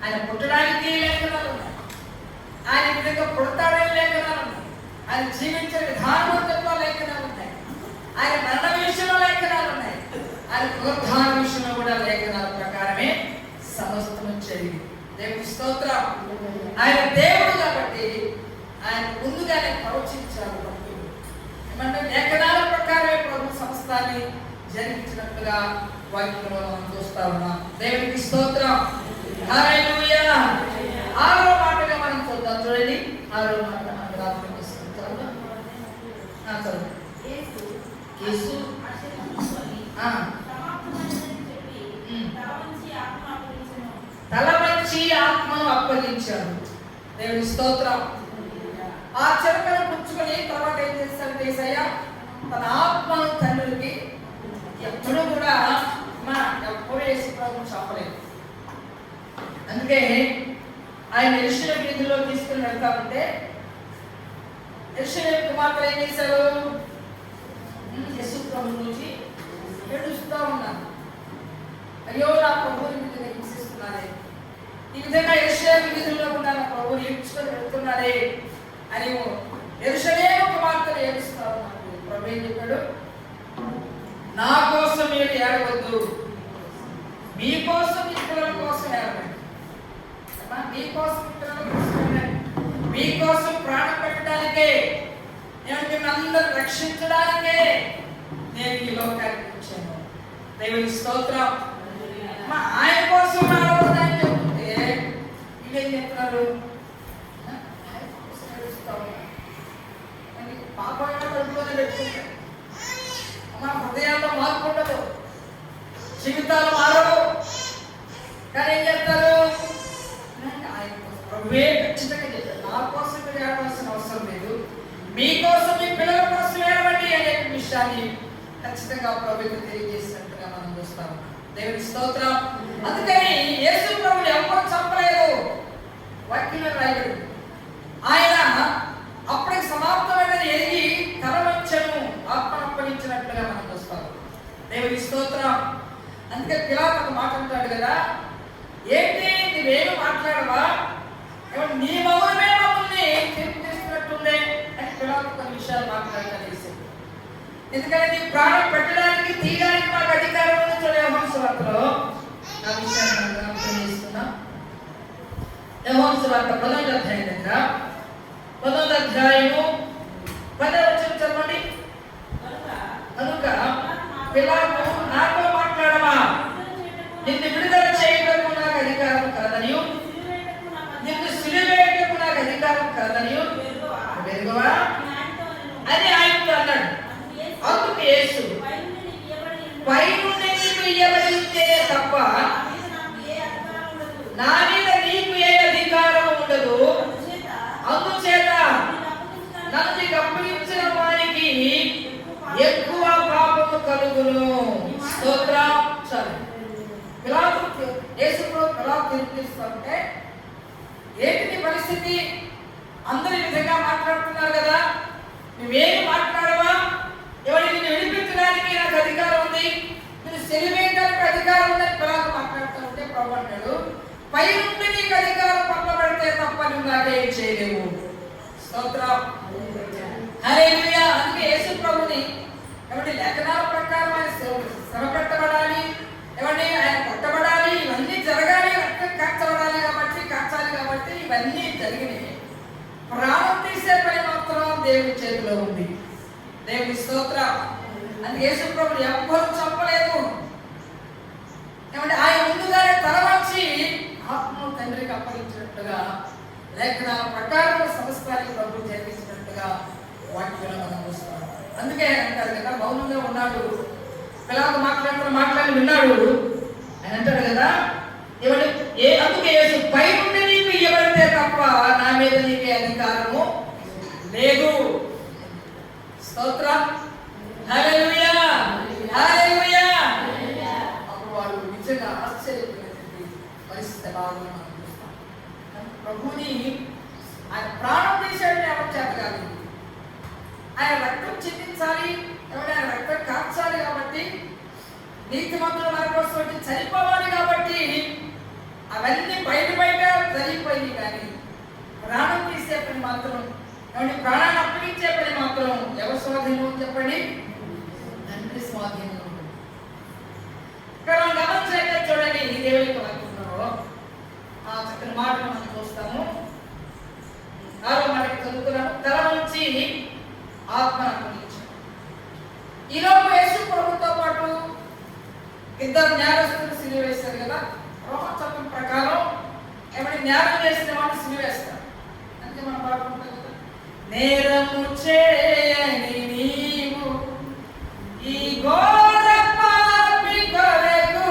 Speaker 1: ఆయన పుట్టడానికి లేఖనాలు ఉన్నాయి, ఆయన విధంగా పుడతాడని లేఖనాలు ఉన్నాయి, ఆయన జీవించిన విధానంలో లేఖనాలు ఉన్నాయి, ఆయన మరణ విషయంలో లేఖనాలు ఉన్నాయి, ఆయన పునరుద్ధాన విషయంలో కూడా లేఖనాల ప్రకారమే సమస్తం జరిగింది. దేవుని స్తోత్రం. ఆయన దేవుడు కాబట్టి ఆయన ముందుగానే ప్రవచించారు. ఏమంటే లేఖనాల ప్రకారమే ప్రభు సమస్తాన్ని జరిగించినట్లుగా వాక్యంలో మనం చూస్తా ఉన్నాం. దేవునికి స్తోత్రం. హల్లెలూయా. 6వ మాటగా మనం చూద్దాం. చూడండి, 6వ మాట మనం రాత్రి చదువుతాం. యేసు తల వంచి ఆత్మను అప్పగించాడు. దేవుని స్తోత్రం. ఆ చెరకను పుచ్చుకొని తర్వాత ఏం చేస్తాడు యేసయ్య? తన ఆత్మను తండ్రికి ఎప్పుడు కూడా ఎప్పుడు యేసు ప్రభువును చెప్పలేదు. అందుకే ఆయన యెరూషలేము వీధిలో తీసుకుని వెళ్తా ఉంటే యెరూషలేము కుమార్తెలు ఏం చేశారు? యేసు ప్రభువు నుంచి ఏడుస్తూ ఉన్నారు. అయ్యో, నా ప్రభువుని మీద హింసిస్తున్నారే, ఈ విధంగా యెరూషలేము వీధుల్లో కూడా నా ప్రభువుని హింసించుకొని వెళ్తున్నారే అని యెరూషలేము కుమార్తెలు ఏడుస్తూ ఉన్నారు. ప్రభు ఏం చెప్పాడు? నా కోసం మీరు ఏడవద్దు, మీకోసం, మీ పిల్లల కోసం ఏడవండి. మీకోసం, పిల్లల కోసం ఏడవండి. మీకోసం ప్రాణం పెట్టడానికే, నేను అందరూ రక్షించడానికే నేను ఈ లోకానికి వచ్చాను. దేవుని స్తోత్రం. ఆయన కోసం ఏడవద్దని చెప్తే వీళ్ళేం చెప్తున్నారు? పాపమైన కడుపులోనే పెట్టుకుంటారు. మా హృదయాల్లో మార్పు ఉండదు, జీవితాలు మారవు. కానీ ఏం చేస్తారు? ఆయన ప్రభువే ఖచ్చితంగా చెప్పారు, నా కోసం మీరు ఏడవలసిన అవసరం లేదు, మీకోసం, మీ పిల్లల కోసం ఏడవండి అనే విషయాన్ని ఖచ్చితంగా ప్రభువుకు తెలియజేసినట్టుగా మనం చూస్తాం. దేవుని స్తోత్రం. అందుకని యేసు ప్రభువుని ఎవరు చంపలేదు, వాక్యంలో రాయబడింది. ఆయన అప్పటికి సమాప్తమైనది ఎరిగి తల వంచెను, ఆత్మను అప్పగించినట్లుగా మనం చూస్తాం. దేవుని స్తోత్రం. అందుకే పిలాతు ఒక మాట అంటాడు కదా, ఏంటి నువ్వేమి మాట్లాడవా, నీ మౌనమే మమ్మల్ని తీర్పు చేస్తున్నట్టుండే అని పిలాతు కొన్ని విషయాలు మాట్లాడతాను. ఎందుకంటే నీ ప్రాణం పెట్టడానికి, తీయడానికి మాకు అధికారం ఉంది. చూడ యోహాను సువార్తలో ఆ విషయాన్ని మనం జ్ఞాపకం చేస్తున్నాం. యోహాను సువార్త 10వ అధ్యాయం దగ్గర 10వ అధ్యాయము 10వ వచనం చదవండి. కనుక పిలాతు నాతో మాట్లాడవా, నిన్ను విడుదల చేయటకు నాకు అధికారం కలదనియు, నిన్ను సిలువేయటకు నాకు అధికారం కలదనియు వెరుగవా అని ఆయనతో అన్నాడు. అందుకు యేసు, పైనుండి నీకు ఇయ్యబడితే తప్ప నా మీద నీకు ఏ అధికారం ఉండదు, అందుచేత నన్ను అప్పగించిన వారికి ఎక్కువ పాపము కలుగును. స్తోత్రం. సరే, పిలాతు యేసు ప్రభు పిలాతు తీర్పిస్తుంటే ఏంటి నీ పరిస్థితి? అందరూ ఈ విధంగా మాట్లాడుతున్నారు కదా, నువ్వేమి మాట్లాడవా? ఎవరి నిన్ను విడిపించడానికి నాకు అధికారం ఉంది, నేను సెలివేయడానికి అధికారం ఉందని పిలాతు మాట్లాడుతూ ఉంటే ప్రభు అంటాడు, పై నుండి నీకు అధికారం పంపబడితే తప్ప నువ్వు నాకేం చేయలేవు. స్తోత్రం. హల్లెలూయా. అందుకే యేసు ప్రభుని ఎవరి లేఖనాల ప్రకారం ఆయన శ్రమ పెట్టబడాలి, ఎవరిని ఆయన కొట్టబడాలి, ఇవన్నీ జరగాలి, రక్తం కాల్చబడాలి కాబట్టి, కాల్చాలి కాబట్టి ఇవన్నీ జరిగినాయి. ప్రాణం తీసే పని మాత్రం దేవుని చేతిలో ఉంది. దేవుని స్తోత్రం. అందుకే యేసు ప్రభు ఎవ్వరూ చంపలేదు. ఏమంటే ఆయన ముందుగానే తలవంచి ఆత్మను తండ్రికి అప్పగించినట్టుగా లేఖనాల ప్రకారం సంస్కారానికి ప్రభు జరిగించినట్టుగా వాక్యంలో మనం చూస్తాం. అందుకే ఆయన అంటారు కదా, మౌనంగా ఉన్నాడు, పిల్లలు మాట్లాడి విన్నాడు ఆయన అంటాడు కదా, ఏమంటే అందుకే యేసు పై నుండి నీకు ఇవ్వబడితే తప్ప నా మీద నీకే అధికారము లేదు. స్తోత్రం. హల్లెలూయా, హల్లెలూయా. అప్పుడు వాళ్ళు నిజంగా ఆశ్చర్యపోయినటువంటి పరిస్థితి బాగా మనం చూస్తాం. ప్రభుని ఆయన ప్రాణం తీసేయడం ఎవరి చేత కాదు. ఆయన రక్తం చిందించాలి, ఆయన రక్తం కాల్చాలి కాబట్టి, నీతిమంతులు మన కోసం వచ్చి చనిపోవాలి కాబట్టి అవన్నీ బయట జరిగిపోయి. కానీ ప్రాణం తీసే పని మాత్రం, ఏమంటే ప్రాణాన్ని అప్పగించే పని మాత్రం ఎవరి స్వాధీనం చెప్పండి? తండ్రి స్వాధీనం. ఇక్కడ మనం గమనించైతే చూడండి, ఈ దేవుని వాక్యంలో ఆ చక్కని మాటలు మనం చూస్తాము. 6వ మాటకి చదువుతున్నాము. తల నుంచి ఆత్మను అప్పగించాడు. ఈలోపు యేసు ప్రభుతో పాటు ఇద్దరు నేరస్తులు సిలువ వేస్తారు కదా. రోమా చట్టం ప్రకారం ఏమైనా నేరం చేసిన వాడిని సిలువ వేస్తారు. అంటే మనం పాడుకుంటాం కదా, నేరము చేయని నీవు ఈ ఘోర పాపి కొరకు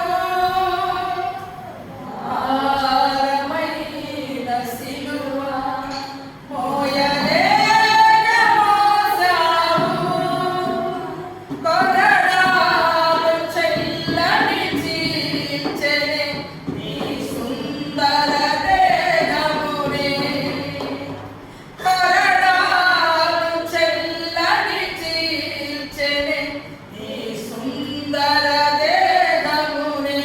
Speaker 1: భారమైన సిలువ మోయలేక మోసావు, కొరడాలు చెల్లని చీల్చెనే నీ సుందర దేహమునే, కొరడాలు చెల్లని చీల్చెనే నీ సుందర దేహమునే,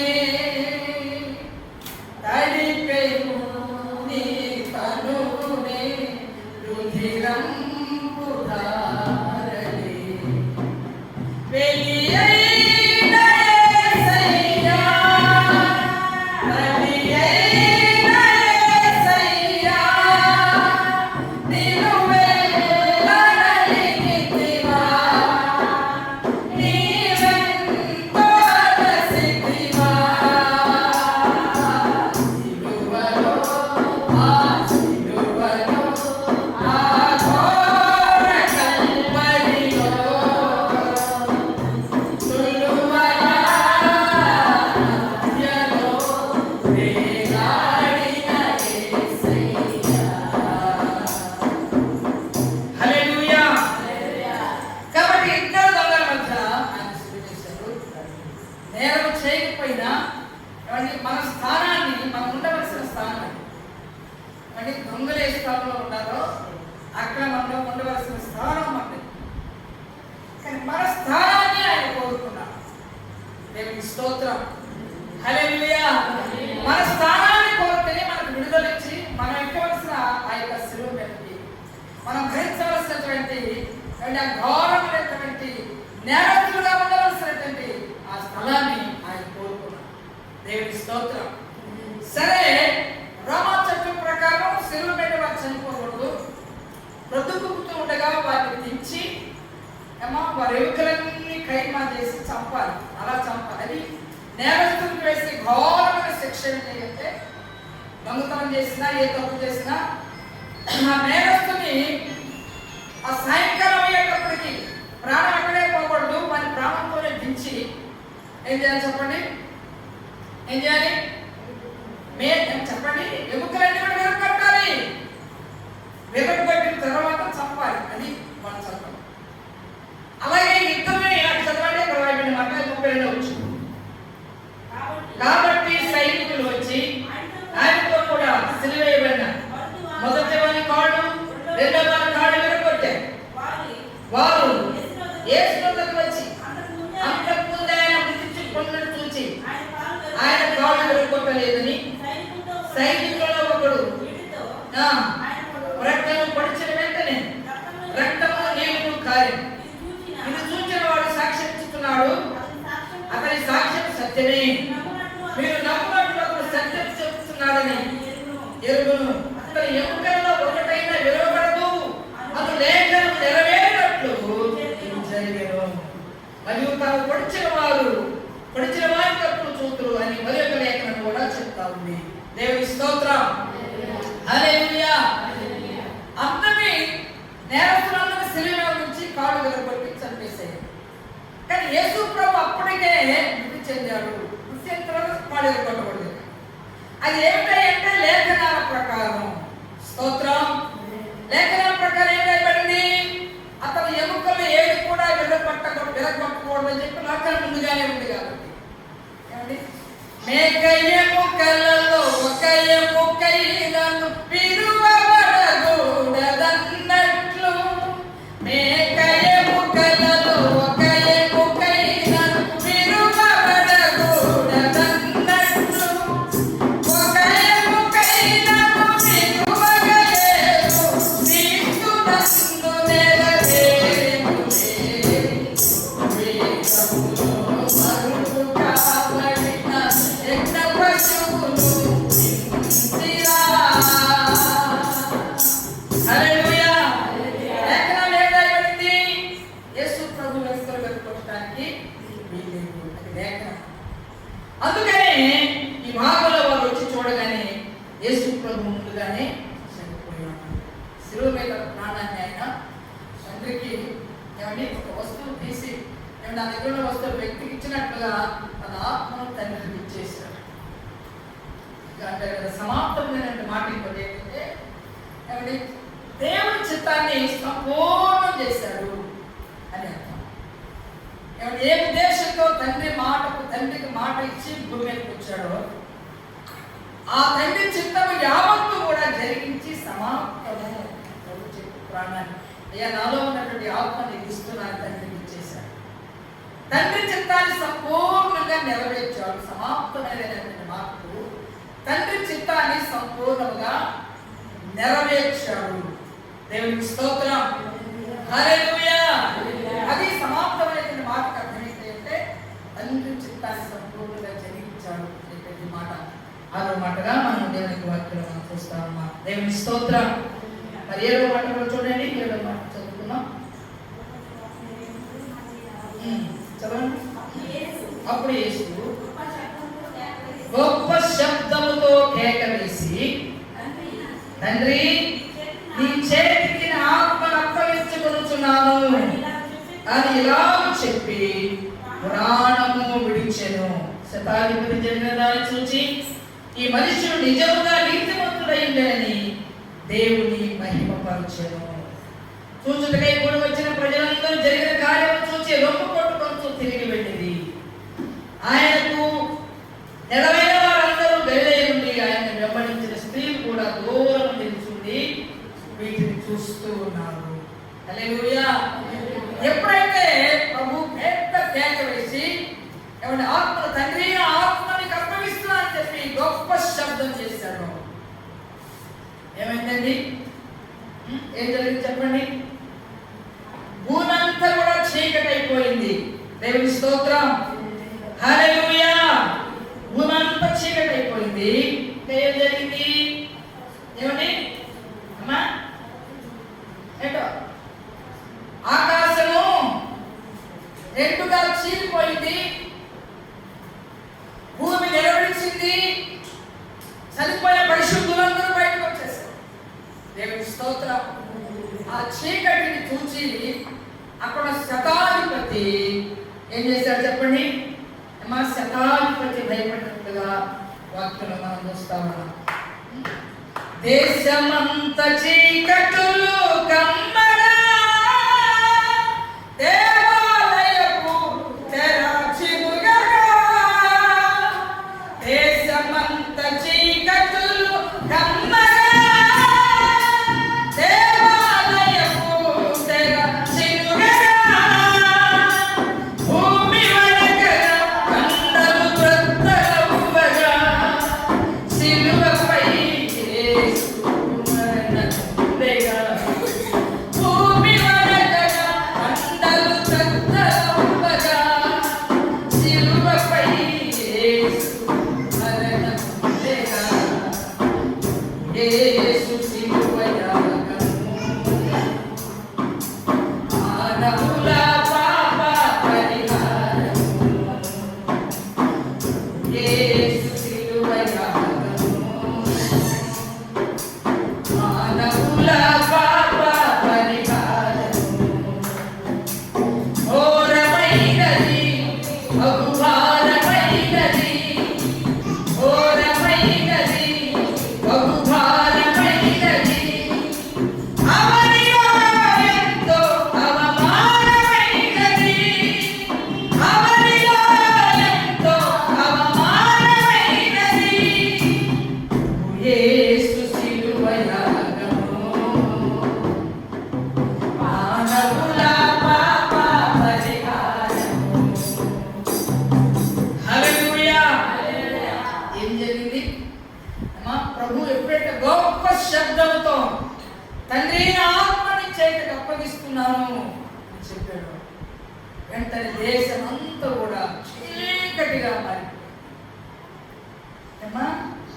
Speaker 1: తడిపెను నీ తనునే రుధిరంబు ధారలే, వెలియైన యేసయ్యా, వెలియైన యేసయ్యా, నిలువెల్ల నలిగితివా, నీవెంతో అలసితివా, సిలువలో ఆ సిలువలో ఆ ఘోర కల్వరిలో సులువల మధ్యలో వేలాడిన యేసయ్యా. హల్లెలూయా. కాబట్టి ఇద్దరు దొంగల మధ్య ఆయన సిలువ వేశారు. నేరం చేయకపోయినా ఏమంటే మన స్థానాన్ని, మనం ఉండవలసిన స్థానం అంటే దొంగలు ఏ స్థానంలో ఉన్నారో అక్కడ మనం ఉండవలసిన స్థానం మనది. కానీ మన స్థానాన్ని ఆయన కోరుకున్నారు. దేవునికి స్తోత్రం. హల్లెలూయా. మన స్థానాన్ని కోరుకుని మనకు విడుదల ఇచ్చి మనం ఎక్కవలసిన ఆ యొక్క సిలువ మీదకి మనం భరించవలసినటువంటి ఆ ఘోరమైనటువంటి నేరస్తులుగా ఉండవలసినటువంటి ఆ స్థలాన్ని ఆయన కోరుకున్నారు. దేవునికి స్తోత్రం. సరే, రోమా చట్టం ప్రకారం సిలువ మీద వారు చనిపోకూడదు. బ్రతుకుతూ ఉండగా వారిని దించి వారి ఎముకలన్నీ ఖైమా చేసి చంపాలి. అలా చంపాలి. అది నేరస్తులకు వేసే ఘోరమైన శిక్ష ఏంటంటే, దొంగతనం చేసినా ఏ తప్పు చేసినా ఆ నేరస్తుని ఆ సాయంకాలం అయ్యేటప్పటికి ప్రాణం అక్కడే పోకూడదు, వారి ప్రాణంతోనే దించి ఏం చేయాలి చెప్పండి? ఏం చేయాలి? చెప్పండి. ఎముకలన్నీ కూడా విరగొట్టాలి. విరగొట్టిన తర్వాత చంపాలి. అది మన చట్టం. అలాగే యుద్ధమే అది చదవండి. 32 వచ్చు. కాబట్టి సైనికులు వచ్చి ఆయనతో కూడా సిలువ వేయబడిన మొదటి వాని కాడు, రెండవ వాని కాడు విరగొట్టారు. వారు యేసు వద్దకు వచ్చి అంతకుముందే ఆయన మృతి పొందినట్టు చూచి ఆయన కాడు విరగొట్టలేదని సైనికులలో ఒకడు రక్తము పొడిచిన వెంటనే రక్తము నీళ్లు కారి ఇది చూచిన వాడు సాక్ష్యం ఇస్తున్నాడు. అతని సాక్ష్యం సత్యమే, మీరు నమ్మునట్లు అతను సత్యం చెప్తున్నాడని ఎరుగును. అతను చెప్తా ఉంది. దేవుని స్తోత్రం. హల్లెలూయా. అందరినీ నేరస్తులందరినీ సిలువ నుంచి కాళ్ళు విరగొట్టి చంపేశారు. కానీ యేసు ప్రభు అప్పటికే మృతి చెందాడు. మృతి చెందిన తర్వాత కాళ్ళు విరగొట్టకూడదు. అది ఏమిటంటే లేఖనాల ప్రకారం. స్తోత్రం. లేఖనాల ప్రకారం ఏం రాయబడింది? అతని ఎముకలు ఏది కూడా విరగొట్టకూడదని చెప్పి లేఖనం ముందుగానే ఉంది. కాబట్టి ఏమండి, మేక ఎముకలలో ఒక ఎముకైనను విరువబడకూడదన్నట్లు, మేక ఎముకలలో ఒక ఎముకైనను విరువబడకూడదన్నట్లు, ఒక ఎముకైనను విరువగలేదు క్రీస్తు నందు నెరవేరులే. వేదములో మరుగు కాబడిన యజ్ఞ పశువులు ఇందిరా. హల్లెలూయా. లేఖనాలు ఏం రాయబడింది? యేసు ప్రభు వెనుకలు వెనుకొట్టడానికి వీల్లేదు. అది లేఖనం. అందుకనే ఈ భాగంలో వారు వచ్చి చూడగానే యేసు ప్రభు ముందుగానే చనిపోయాడు. శిలువ మీద ప్రాణాన్ని ఆయన తండ్రికి ఏమండి ఒక వస్తువు తీసి నా దగ్గర ఉన్న వస్తువు వ్యక్తికి ఇచ్చినట్లుగా తన ఆత్మను తండ్రికి ఇచ్చేశాడు. అంటే సమాప్తమైన మాట ఇంకోటి ఏంటంటే ఏమండి దేవుని చిత్తాన్ని సంపూర్ణం చేశాడు అని అర్థం. ఏమంటే ఏ ఉద్దేశంతో తండ్రికి మాట ఇచ్చి భూమి మీదకి వచ్చాడో ఆ తండ్రి చిత్తము యావత్తు కూడా జరిగించి సమాప్తము ప్రాణాన్ని అయ్యా నాలో ఉన్నటువంటి ఆత్మని ఇస్తున్నాను తండ్రికి ఇచ్చేశాడు. తండ్రి చిత్తాన్ని సంపూర్ణంగా నెరవేర్చాడు. సమాప్తమైనటువంటి మార్పు తండ్రి చిత్తాన్ని సంపూర్ణంగా నెరవేర్చాడు. దేవునికి స్తోత్రం. హల్లెలూయా. అది సమాప్తమైనటువంటి మాటకు అర్థం ఏంటంటే తండ్రి చిత్తాన్ని సంపూర్ణంగా జరిగించాడు అనేటువంటి మాట. ఆరో మాటగా మనం దేవునికి వాక్యంలో మనం చూస్తామమ్మా. దేవుని స్తోత్రం. మరి 7వ మాట కూడా చూడండి. 7వ మాట చదువుకున్నాం. చదవండి. అప్పుడు యేసు గొప్ప శబ్దముతో కేక వేసి, తండ్రి నీ చేతికి నా ఆత్మను అప్పగించుకొనుచున్నాను అని ఇలాగ చెప్పి ప్రాణము విడిచెను. శతాధిపతి జరిగిన దాన్ని చూచి ఈ మనుషుడు నిజముగా నీతిమంతుడైండని దేవుని మహిమపరచెను. చూచుటకై కూడి వచ్చిన ప్రజలందరూ జరిగిన కార్యము చూచి రొమ్ము కొట్టుకొంటూ తిరిగి వెళ్ళింది. ఆయనకు నెలవైన వారందరూ గలిలయ నుండి ఆయన వెంబడించిన స్త్రీలు కూడా దూరం నిల్చుండి వీటిని చూస్తూ ఉన్నారు. హల్లెలూయా. ఎప్పుడైతే ప్రభు పెద్ద కేక వేసి ఏమంటే ఆత్మ తండ్రి ఆత్మని అప్పగిస్తున్నా అని చెప్పి గొప్ప శబ్దం చేశాడు, ఏమైందండి? ఏం జరిగింది చెప్పండి? భూమి అంతా కూడా చీకటైపోయింది. దేవుని స్తోత్రం. హల్లెలూయా. భూమి అంతా చీకటైపోయింది. ఏం జరిగింది? ఏమండి అమ్మా? ఏంటో ఆకాశము రెండుగా చీలిపోయింది. భూమి నిలబడించింది. చనిపోయే పరిశుద్ధులందరూ బయటకు వచ్చేసారు. దేవుని స్తోత్రం. ఆ చీకటిని చూచి అక్కడ శతాధిపతి ఏం చేశాడు చెప్పండి? మా శతాధిపతి భయపడినట్టుగా వాక్యంలో మనం చూస్తా ఉన్నాం. దేశమంత చీకటులు కమ్మగా దేవాలయపు తెర చిరుగగా, దేశమంత చీకటులు కమ్మగా దేవాలయపు తెర చిరుగగా, భూమి వణకగా కొండలు బ్రద్దలవ్వగా, సిలువపై యేసు మరణించెగా. భూమి వణకగా కొండలు బ్రద్దలవ్వగా, సిలువపై యేసు మరణించెగా.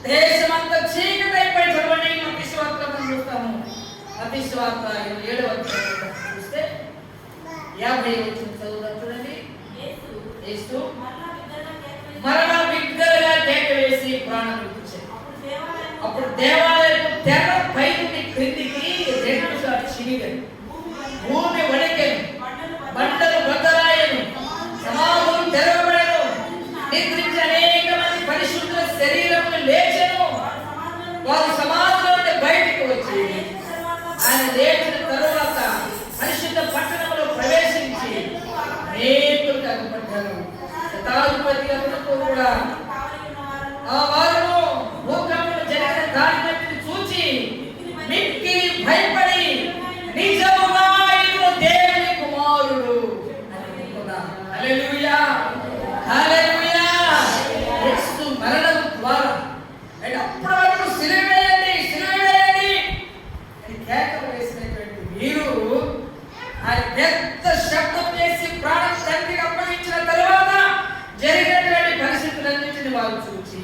Speaker 1: దేశమంతా చీకటి అయిపోయి చదవండి. మత్తయి సువార్త మనం చూస్తాము. మత్తయి సువార్త 7వ అధ్యాయం చూస్తే 50 వచనం చదువుదాం చూడండి. యేసు మరలా బిగ్గరగా కేక వేసి ప్రాణం విడిచాడు. అప్పుడు దేవాలయం తెర పై నుండి క్రిందికి రెండుగా చినిగను, భూమి వణికెను, బండలు బద్దలాయెను, సమాధులు తెరవబడెను, నిద్రించి అనేక మంది పరిశుద్ధుల శరీరములు లేచెను. వారు సమాధిలో నుండి బయటకు వచ్చి ఆయన లేచిన తరువాత పరిశుద్ధ పట్టణంలో ప్రవేశించి అనేకులకు అగుపడ్డారు. శతాధిపతి అతనితో కూడా ఆ వారు భూకంపంలో జరిగిన దానిని చూచి మిక్కిలి భయపడి నిజముగా ఈయన దేవుని కుమారుడు అని అనుకున్నారు. హల్లెలూయా, హల్లెలూయా. యేసు మరణం ద్వారా అప్పటి వరకు సిలువ వేయండి, సిలువ వేయండి అని కేకలు వేసినటువంటి మీరు ఆయన పెద్ద శబ్దం చేసి ప్రాణం తండ్రికి అప్పగించిన తరువాత జరిగినటువంటి పరిస్థితులన్నింటినీ వారు చూచి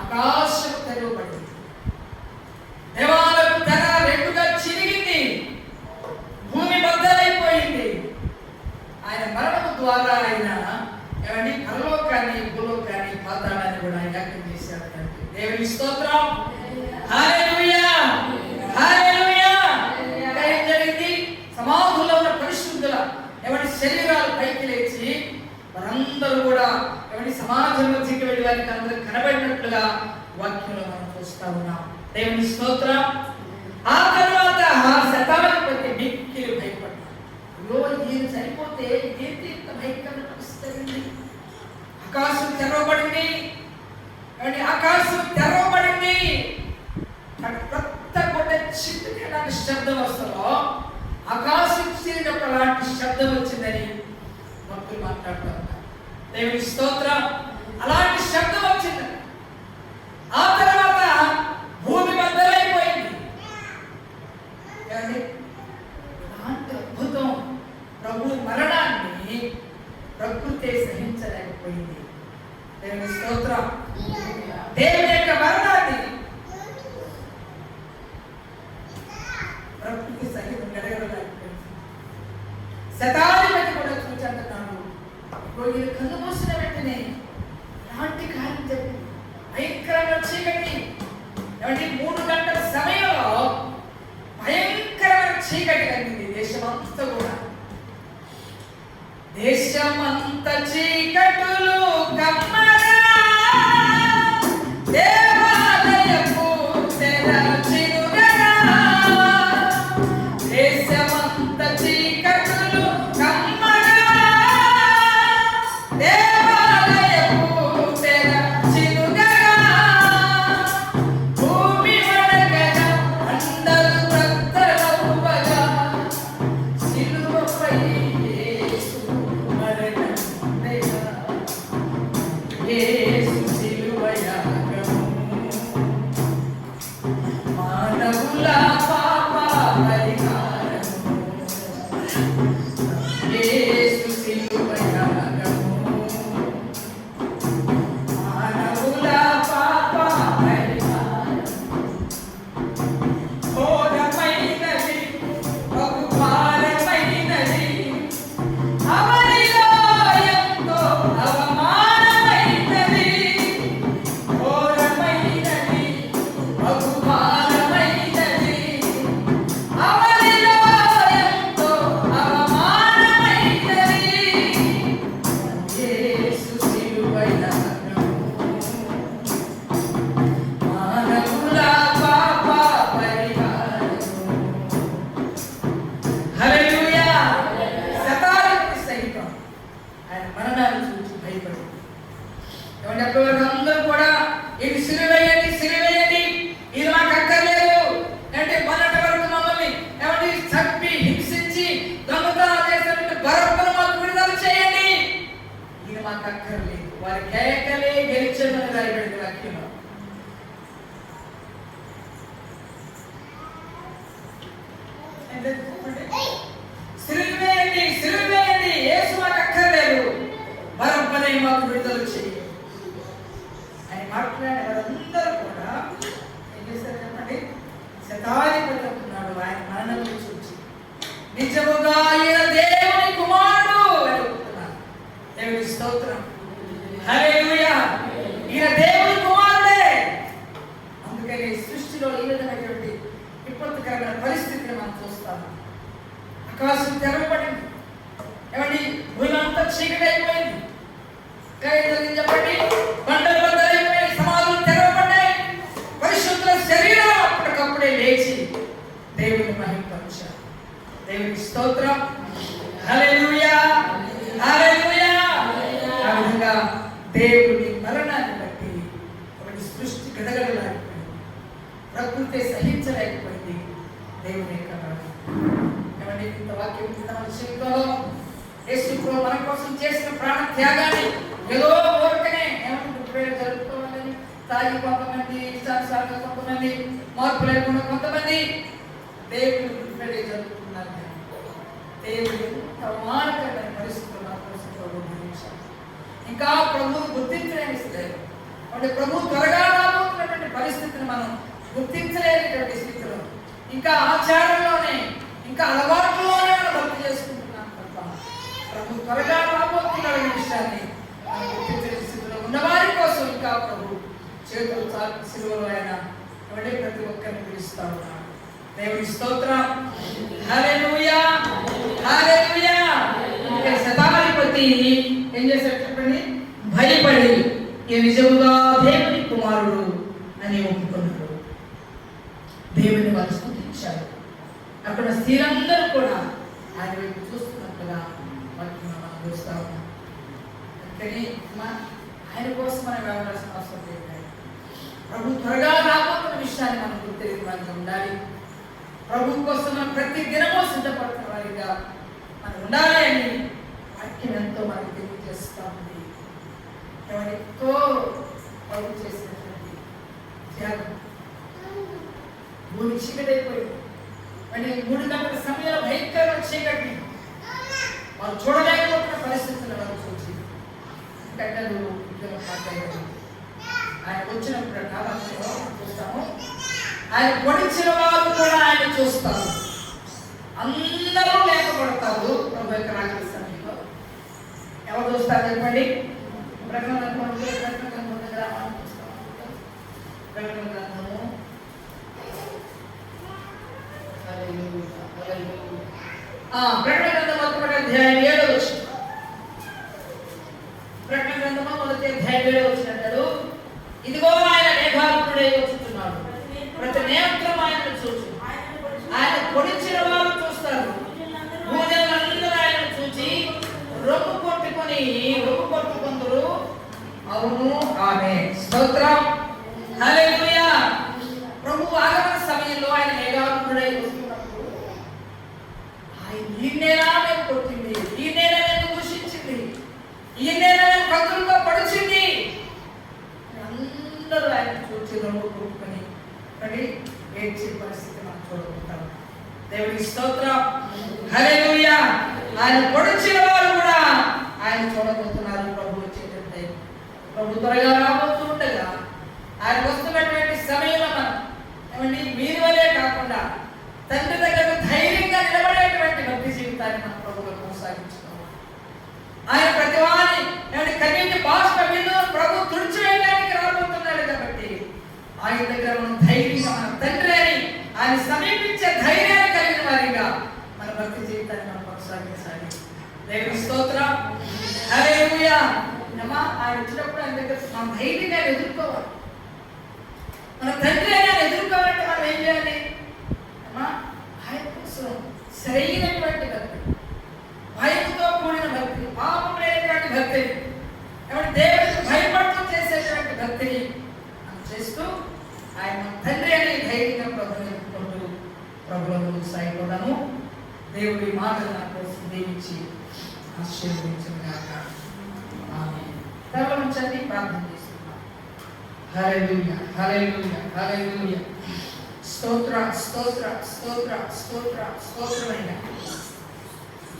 Speaker 1: ఆకాశం తెరవబడింది, దేవాలయం తెర రెండుగా చిరిగింది, భూమి బద్దలైపోయింది. ఆయన మరణం ద్వారా ఆయన ఏమండి పరలోకాన్ని, భూలోకాన్ని, పాతాళాన్ని కూడా ఏకం చేశాడు. దేవుని స్తోత్రం, హల్లెలూయా, హల్లెలూయా. ఏం జరిగింది? సమాధుల్లో ఉన్న పరిశుద్ధుల ఏమంటే శరీరాలు పైకి లేచి వారందరూ కూడా ఏమంటే సమాజం మధ్యకి వెళ్ళి వారికి అందరూ కనబడినట్లుగా వాక్యంలో మనం చూస్తా ఉన్నాం. దేవుని స్తోత్రం. ఆ తర్వాత శతాధిపతి మిక్కిలి భయపడ్డాడు. ఈయన చనిపోతే ఏంటి ఇంత భయంకరమైన పరిస్థితి? ఆకాశం తెరవబడింది, ఆకాశం తెరవబడింది. కొత్త కొట్ట చిట్టుకి ఎలాంటి శబ్దం వస్తుందో ఆకాశం చీరినప్పుడు అలాంటి శబ్దం వచ్చిందని భక్తులు మాట్లాడుతూ ఉన్నారు. దేవుని స్తోత్రం. అలాంటి శబ్దం వచ్చింది. ఆ తర్వాత భూమి బద్దలైపోయింది. అలాంటి అద్భుతం ప్రభు మరణాన్ని ప్రకృతి సహించలేకపోయింది. దేవుని స్తోత్రం. దేవుని యొక్క మరణాన్ని ప్రకృతి సహితం గడగడలేకపోయింది. శతాధిపతి కూడా చూచి అంటున్నాడు, ఈయన కన్ను మూసిన వెంటనే ఎలాంటి కార్యం జరిగింది? భయంకరమైన చీకటి. 3 గంటల సమయంలో భయంకరమైన చీకటి కలిగింది దేశమంతా కూడా. దేశమంత చీకటులు కమ్మగా దేవాలయపు తెర చిరుగగా. దేశమంత చీకటులు కమ్మగా దేవాలయపు తెర చిరుగగా. భూమి వణగగా బండలు బద్దలవ్వగా సిలువపై యేసు మరణించెగా. యేసు సిలువ యాగము మానవుల పాప పరిహారము. యేసు సిలువ యాగము మానవుల పాప పరిహారము. ఘోరమైనది, బహుభారమైనది, అవనిలో ఎంతో అవమానమైనది. ఘోరమైనది, బహుభారమైనది, అవనిలో ఎంతో అవమానమైనది. యేసు సిలువ యాగము మానవుల పాప పరిహారము. హల్లెలూయా. శతాధిపతి సైతం ఆయన మరణాన్ని చూసి భయపడింది. అప్పుడు అందరూ కూడా ఇది సిలువేయండి, సిలువేయండి, ఇది మాకు అక్కర్లేదు అంటే మొన్నటి వరకు మమ్మల్ని ఏమంటే చంపి హింసించి దొంగతనాలు చేసినటువంటి బరబ్బను మాకు విడుదల చేయండి, ఇది మాకు అక్కర్లేదు. వారి కేకలే గెలిచేదని రాయబడింది వాక్యంలో. సిలువేయండి, సిలువేయండి, యేసు మాకు అక్కర్లేదు, బరబ్బనే మాకు విడుదల చేయండి. మాట్లాడే వారందరూ కూడా ఏం చేశారు చెప్పండి? శతాధిపతి అంటున్నాడు ఆయన మరణం చూసి, నిజముగా ఈయన దేవుని కుమారుడు అని చెప్తున్నారు. దేవుని స్తోత్రం, హల్లెలూయా. ఈయన దేవుని కుమారుడే. అందుకని సృష్టిలో ఈ విధమైనటువంటి విపత్తుకరమైన పరిస్థితిని మనం చూస్తాము. ఆకాశం తెరవబడింది, ఏమండి, భూమి అంతా చీకటి అయిపోయింది. చెప్పండి, బండలు బద్దలైపోయాయి, సమాధులు తెరవబడ్డాయి. పరిశుద్ధుల శరీరం అప్పటికప్పుడే లేచి దేవుని మహిమపరిచారు. దేవుని స్తోత్రం, హల్లెలూయా, హల్లెలూయా. ఆ విధంగా దేవుని మరణాన్ని బట్టి ఒకటి సృష్టి గడగడలాగిపోయింది, ప్రకృతి సహించలేకపోయింది దేవుని యొక్క మరణం. ఏమండి, ఇంత వాక్యం మన జీవితంలో యేసు ప్రభు మన కోసం చేసిన ప్రాణ త్యాగాన్ని ఏదో ఊరకనే ఏమంటే జరుపుకోవాలని తాగి కొంతమంది, ఇష్టానుసారంగా కొంతమంది, మార్పు లేకుండా కొంతమంది దేవుని గుర్తుపెట్టి జరుపుకున్నారు. దేవుడు ప్రమాణకరమైన పరిస్థితులు మన కోసం ప్రభు గురించారు. ఇంకా ప్రభు గుర్తించలేని స్థితిలో అంటే ప్రభు త్వరగా రాబోతున్నటువంటి పరిస్థితిని మనం గుర్తించలేనటువంటి స్థితిలో, ఇంకా ఆచారంలోనే, ఇంకా అలవాట్లోనే మనం భక్తి చేసుకుంటున్నాం తప్ప ప్రభు త్వరగా రాబోతున్న విషయాన్ని మనం గుర్తించే స్థితిలో ఉన్నవారి కోసం ఇంకా ప్రభు చేతులు చాపి సిలువలో ఆయన ప్రతి ఒక్కరిని పిలుస్తా ఉన్నాడు. దేవుని స్తోత్రం, హల్లెలూయా, హల్లెలూయా. శతాధిపతి ఏం చేశాడు చెప్పండి? భయపడి ఈ నిజముగా దేవుని కుమారుడు అని ఒప్పుకున్నాడు. దేవుని వారు స్తుతించారు. అక్కడ స్త్రీలందరూ కూడా ఆయన వైపు చూస్తున్నట్టుగా వాటిని మనం చూస్తా ఉన్నాం. అందుకని ఆయన కోసం మనం వెళ్ళాల్సిన అవసరం లేదు. ప్రభు త్వరగా రాబోతున్న విషయాన్ని మనం గుర్తిరిగి వారిగా ఉండాలి. ప్రభు కోసం మనం ప్రతి దినమూ సిద్ధపడుతున్న వారిగా మనం ఉండాలి అని వాక్యం ఎంతో మనకు తెలియజేస్తూ ఉంది. ఎంతో ప్రభు చేసినటువంటి త్యాగం. భూమి చీకటైపోయింది. మరి 3 గంటల సమయంలో భయంకరమైన చీకటి వాళ్ళు చూడలేకపోతున్న పరిస్థితులను మనం చూసి గంటలు మాట్లాడారు. ఆయన వచ్చినప్పుడు కాలంలో చూస్తాము, ఆయన పొడిచిన వారు కూడా ఆయన చూస్తారు. అందరూ లేకపోడతారు ప్రభు యొక్క రాకడ సమయంలో. ఎవరు చూస్తారు చెప్పండి? ప్రకటన గ్రంథము, ప్రకటన గ్రంథము ప్రకటన గ్రంథం 1వ అధ్యాయం 7వ వచనం. ప్రకటన గ్రంథము 1వ అధ్యాయం 7వ వచనం అంటాడు, ఇదిగో ఆయన మేఘారూఢుడై వచ్చుచున్నాడు, ప్రతి నేత్రం ఆయనను చూచు, ఆయన పొడిచిన వారు చూస్తారు, భూజనులందరూ ఆయనను చూచి రొమ్ము కొట్టుకుందరు. అవును, ఆమేన్, స్తోత్రం, హల్లెలూయా. ప్రభు ఆగమన సమయంలో ఆయన మేఘారూఢుడై వస్తున్నప్పుడు ఆయన ఈ నేల మీద కొట్టింది, ఈ నేల మీద దూషించింది, ఈ నేల మీద కత్తులతో పొడిచింది. అందరూ ఆయన చూచి రొమ్ము కొట్టుకొని ఏడ్చే పరిస్థితి మనం చూడకుంటాం. దేవుడి స్తోత్రం, హల్లెలూయా. ఆయన పొడిచిన వారు కూడా ఆయన చూడబోతున్నారు. ప్రభు వచ్చేటట్టే ప్రభు త్వరగా రాబోతూ ఉండగా ఆయన వస్తున్నటువంటి సమయంలో మనం ఏమండి మీరు వలే కాకుండా తండ్రి దగ్గర ధైర్యంగా నిలబడేటువంటి భక్తి జీవితాన్ని మన ప్రభువులో కొనసాగించుకోవాలి. ఆయన ప్రతివాని ఏమంటే కన్నీటి బాష్ప బిందువు ప్రభు తుడిచివేయడానికి రాబోతున్నాడు కాబట్టి ఆయన దగ్గర మనం ధైర్యంగా మన తండ్రి అని ఆయన సమీపించే ధైర్యాన్ని కలిగిన వారిగా మన భక్తి జీవితాన్ని మనం కొనసాగించాలి. దేవుని స్తోత్రం, హల్లెలూయా. ఆయన వచ్చినప్పుడు ఆయన దగ్గర మనం ధైర్యంగా ఎదుర్కోవాలి. మన తండ్రి అని ఎదుర్కోవాలంటే మనం ఏం చేయాలి? ఆయన కోసం సరైనటువంటి భక్తి, భయంతో కూడిన భక్తి, పాపం లేనటువంటి భక్తిని, దేవుడికి భయపడుతూ చేసేటువంటి భక్తిని మనం చేస్తూ ఆయన తండ్రి అని ధైర్యంగా ప్రభుత్వం ఎదుర్కొంటూ ప్రభుత్వం సాగిపోదాము. దేవుడి మాటలు నా కోసం దీవించి ఆశీర్వదించుగాక. ఆమేన్. తలవంచండి, ప్రార్థన చేస్తున్నాం. హల్లెలూయా, హల్లెలూయా, హల్లెలూయా. స్తోత్ర స్తోత్ర స్తోత్ర స్తోత్ర స్తోత్రమైన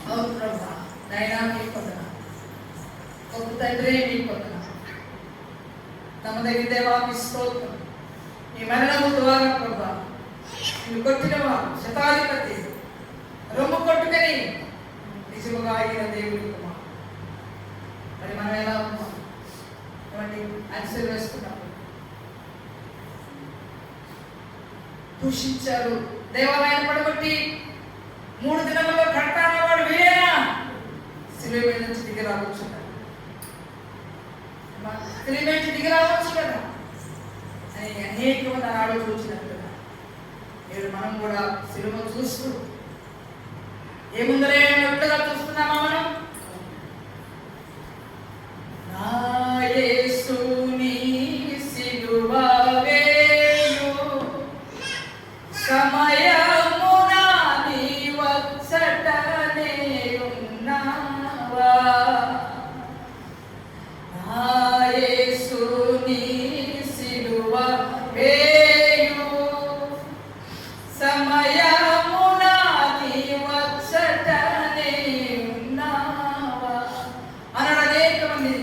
Speaker 1: అవును ప్రభువా, నాయనా మీకు వందనాలు. గొప్ప తండ్రి మీకు వందనాలు. నమ్మదగిన దేవానికి స్తోత్రం. ఈ మరణము ద్వారా ప్రభా నిన్ను కొట్టినవాడు శతాధిపతి రొమ్ము కొట్టుకొని నిజముగా అయిన దేవుడి కుమార్. మరి మనం ఎలా ఉన్నాం? ఏమండి ఆన్సర్ వేసుకున్నాం. దూషించారు, దేవాలయాన్ని పడగొట్టి 3 దినముల్లో కడతానవాడు వీడేనా? సిలువ మీద నుంచి దిగి రావచ్చు కదా, సిలువ మీద నుంచి దిగి రావచ్చు కదా అని అనేకమంది ఆడో చూసినట్టుగా నేడు మనం కూడా సిలువను చూస్తూ ఏముందరే అన్నట్టుగా చూస్తున్నామా మనం? నా యేసుని సిలువ వేయు సమయమున నీవచ్చటనే ఉన్నావా. నా యేసుని సిలువ వేయు సమయమున నీవచ్చటనే ఉన్నావా అన్నాడు. అనేక మంది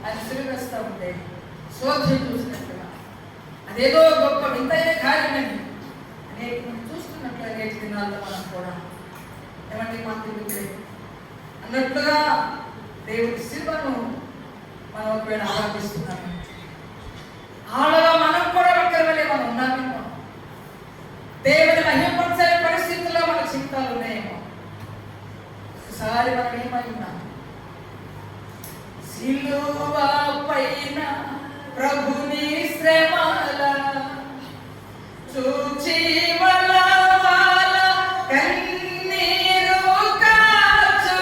Speaker 1: అది సిలువేస్తూ ఉంటే శోధం చూసినట్టుగా అదేదో గొప్ప వింతైన కార్యమని అనేక మంది చూస్తున్నట్లు అనేక దినాల్లో మనం కూడా ఏమంటే మాకు అన్నట్లుగా దేవుడి శిల్వను మనం ఒకవేళ ఆరాధిస్తున్నాము. ఆడగా మనం కూడా ఒక్కరి వల్లే మనం ఉన్నామేమో, దేవుని మహిమపరిచే పరిస్థితుల్లో మన చింతలు ఉన్నాయేమో. ఒకసారి మనం ఏమై ఉన్నాం? సిలువ పైన ప్రభుని శ్రమల చూచి వలవల కన్నీరు కాచు.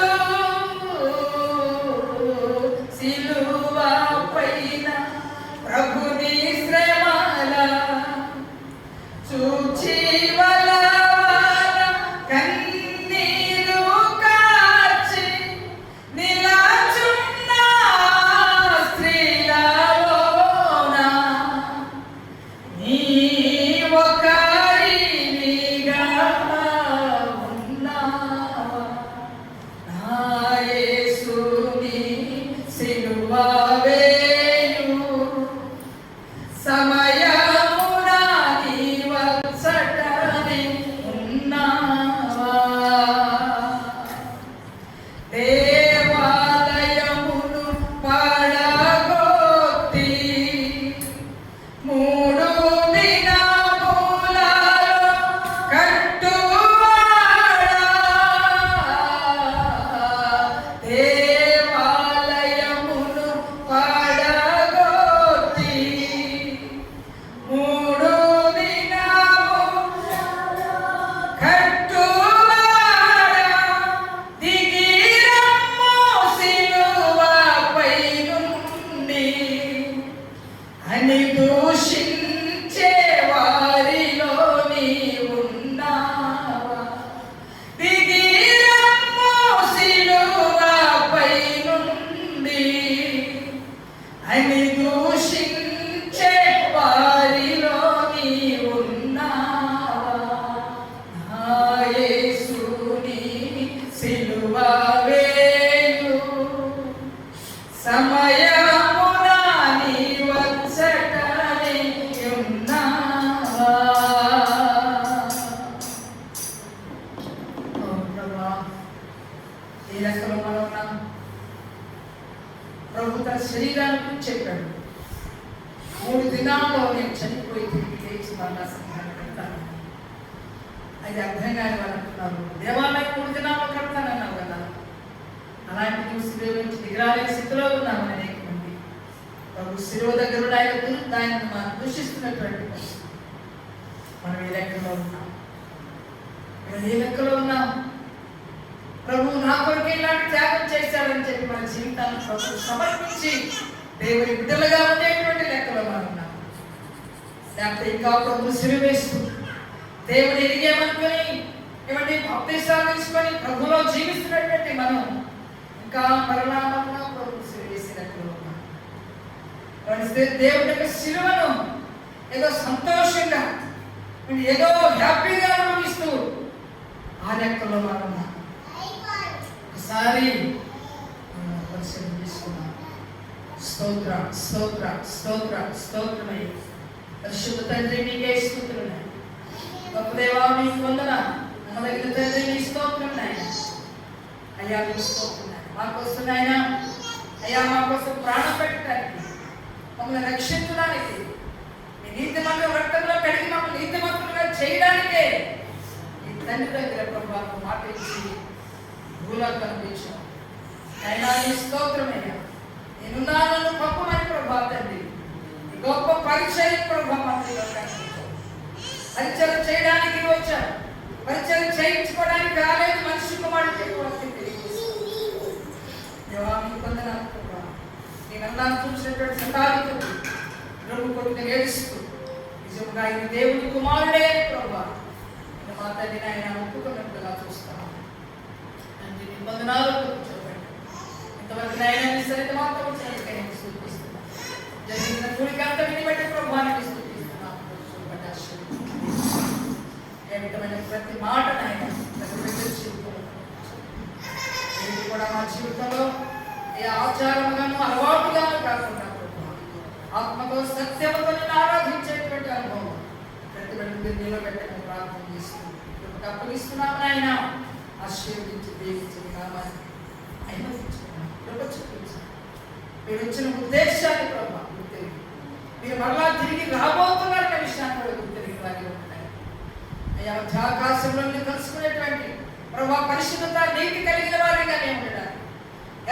Speaker 1: సిలువ పైన ప్రభుని శ్రమల చూచి వలవల కన్నీరు కాచి నిలచున్న స్త్రీలలోన నీ ఒకరినిగా ఉన్నావా. నా యేసుని సిలువ వేయు సమయమున నీవచ్చటనే ఉన్నావా. దేవాలయమును పడగొట్టి 3 దినములలో కట్టువాడా. దేవాలయమును పడగొట్టి 3 దినములలో కట్టువాడా. దిగి రమ్ము సిలువపై నుండి అని దూషించే వారిలో నీవున్నావా. దిగి రమ్ము సిలువపై నుండి అని దూషించే వారిలో నీవున్నావా. నా యేసుని సిలువ వేయు సమయమున నీవచ్చటనే ఉన్నావా. ఓ ప్రభువా, ఏ లెక్కలో మనం ఉన్నాం? ప్రభు తన శరీరాన్ని గురించి చెప్పాడు. 3 దినాల్లో నేను చనిపోయి తిరిగి లేచి మరలా సంఘాన్ని కడతాను. అది అర్థం కాని వాళ్ళు అంటున్నారు, దేవాలయం 3 దినాల్లో కడతానన్నావు కదా. అలాంటి నువ్వు శిలువ నుంచి దిగరాలే స్థితిలో ఉన్నావు. అనేక మంది ప్రభు శిలువ దగ్గర ఆయన మనం దూషిస్తున్నటువంటి పరిస్థితి. మనం ఏ లెక్కలో ఉన్నాం? ఏ లెక్కలో ఉన్నాం? ప్రభు నా కొరకు ఇలాంటి త్యాగం చేశాడని చెప్పి మన జీవితాన్ని ప్రభు సమర్పించి దేవుని బిడ్డలుగా ఉండేటువంటి లెక్కలో మనం ఉన్నాం. లేకపోతే ఇంకా ప్రభు సిలువ వేస్తూ దేవుని ఎరిగేమనుకొని ఏమంటే బాప్తిసాలు తీసుకొని ప్రభులో జీవిస్తున్నటువంటి మనం ఇంకా మరలా ప్రభు సిలువ వేసే లెక్కలో ఉన్నాం. దేవుడి యొక్క సిలువను ఏదో సంతోషంగా ఏదో హ్యాపీగా అనుభవిస్తూ ఆ లెక్కలో మనం ఉన్నాం. ఒకసారి పరిశీలన చేసుకున్నాం. స్తోత్ర స్తోత్ర స్తోత్ర స్తోత్రమయ్యా. పరిశుద్ధ తండ్రి మీకే స్తుతులున్నాయి. గొప్ప దేవా మీకు వందనాలు. నమ్మదగిన తండ్రి మీ స్తోత్రం నాయన. అయ్యా మీకు స్తోత్రం నాయన. మా కోసం నాయన అయ్యా మా కోసం ప్రాణం పెట్టడానికి, మమ్మల్ని రక్షించడానికి, మీ నీతిమంతుల రక్తంలో కడిగి మమ్మల్ని నీతిమంతులుగా చేయడానికే మీ తండ్రి దగ్గర ప్రభావం మాట ఇచ్చి భూలోకి కనిపించాం. అయినా నీ స్తోత్రమయ్యా. నేనున్నాను గొప్పమైన ప్రభా తండ్రి. గొప్ప పరిచయం ప్రభావం పరిచయం చేయడానికి వచ్చాను. పరిచయం చేయించుకోవడానికి రాలేదు. మనిషి కుమారుడు నేనన్నా చూసినటువంటి సతావికుడు ప్రభు కొడుకు ఏడుస్తూ నిజంగా ఆయన దేవుని కుమారుడే అని ప్రభా మా తండ్రిని ఆయన ఒప్పుకున్నట్టుగా చూస్తాను. అంటే నిబంధనలు కూర్చోబెట్టి ఇంతవరకు ఆయన సరిత మాత్రం సూచిస్తున్నాను. జరిగిన కూడికంత విని బట్టి ప్రభానికి స్థుతిస్తున్నాను. ఏ విధమైన ప్రతి మాట ఆయన కూడా మా జీవితంలో ఏ ఆచారముగాను అలవాటుగాను కాకుండా ఆత్మతో సత్యముతో ఆరాధించేటువంటి అనుభవం ప్రతి బిడ్డకు నిలబెట్టని ప్రార్థన చేస్తున్నాం. అప్పగిస్తున్నాము ఆయన. ఆశీర్వదించి దీవించి నామాన్ని మీరు వచ్చిన ఉద్దేశాన్ని ప్రభావ గుర్తిరిగి మీరు మరలా తిరిగి రాబోతున్నారన్న విషయాన్ని కూడా గుర్తిరిగి వారి ఉన్నాయి. అయ్యా ఆకాశంలో కలుసుకునేటువంటి ప్రభావ పరిశుద్ధత నీతి కలిగిన వారిగానే ఉండడానికి,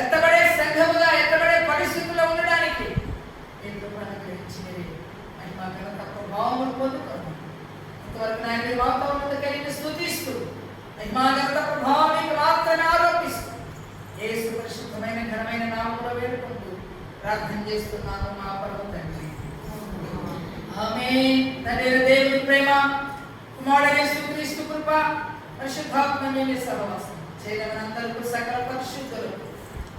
Speaker 1: ఎత్తబడే సంఘముగా ఎత్తబడే పరిస్థితుల్లో ఉండడానికి మీరు అనుగ్రహించి మహిమా ఘనత ప్రభావం పొందుకోండి. ఇంతవరకు నాయన వాతావరణం కలిగి స్తుతిస్తూ మహిమా ఘనత ప్రభావం మీకు మాత్రమే ఆరోపిస్తూ యేసు పరిశుద్ధమైన ఘనమైన నామములో వేడుకుంటూ ప్రార్థన చేస్తున్నాను మా పరమ తండ్రి. ఆమేన్. తండ్రి దేవుని ప్రేమ, కుమారుడైన యేసుక్రీస్తు కృప, పరిశుద్ధాత్మని సహవాసం చేయదనందరికీ సకల పరిశుద్ధులకు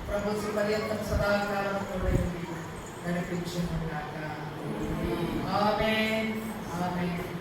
Speaker 1: ప్రభు పర్యంతం సదాకాలం నడిపించును గాక. ఆమేన్. ఆమేన్.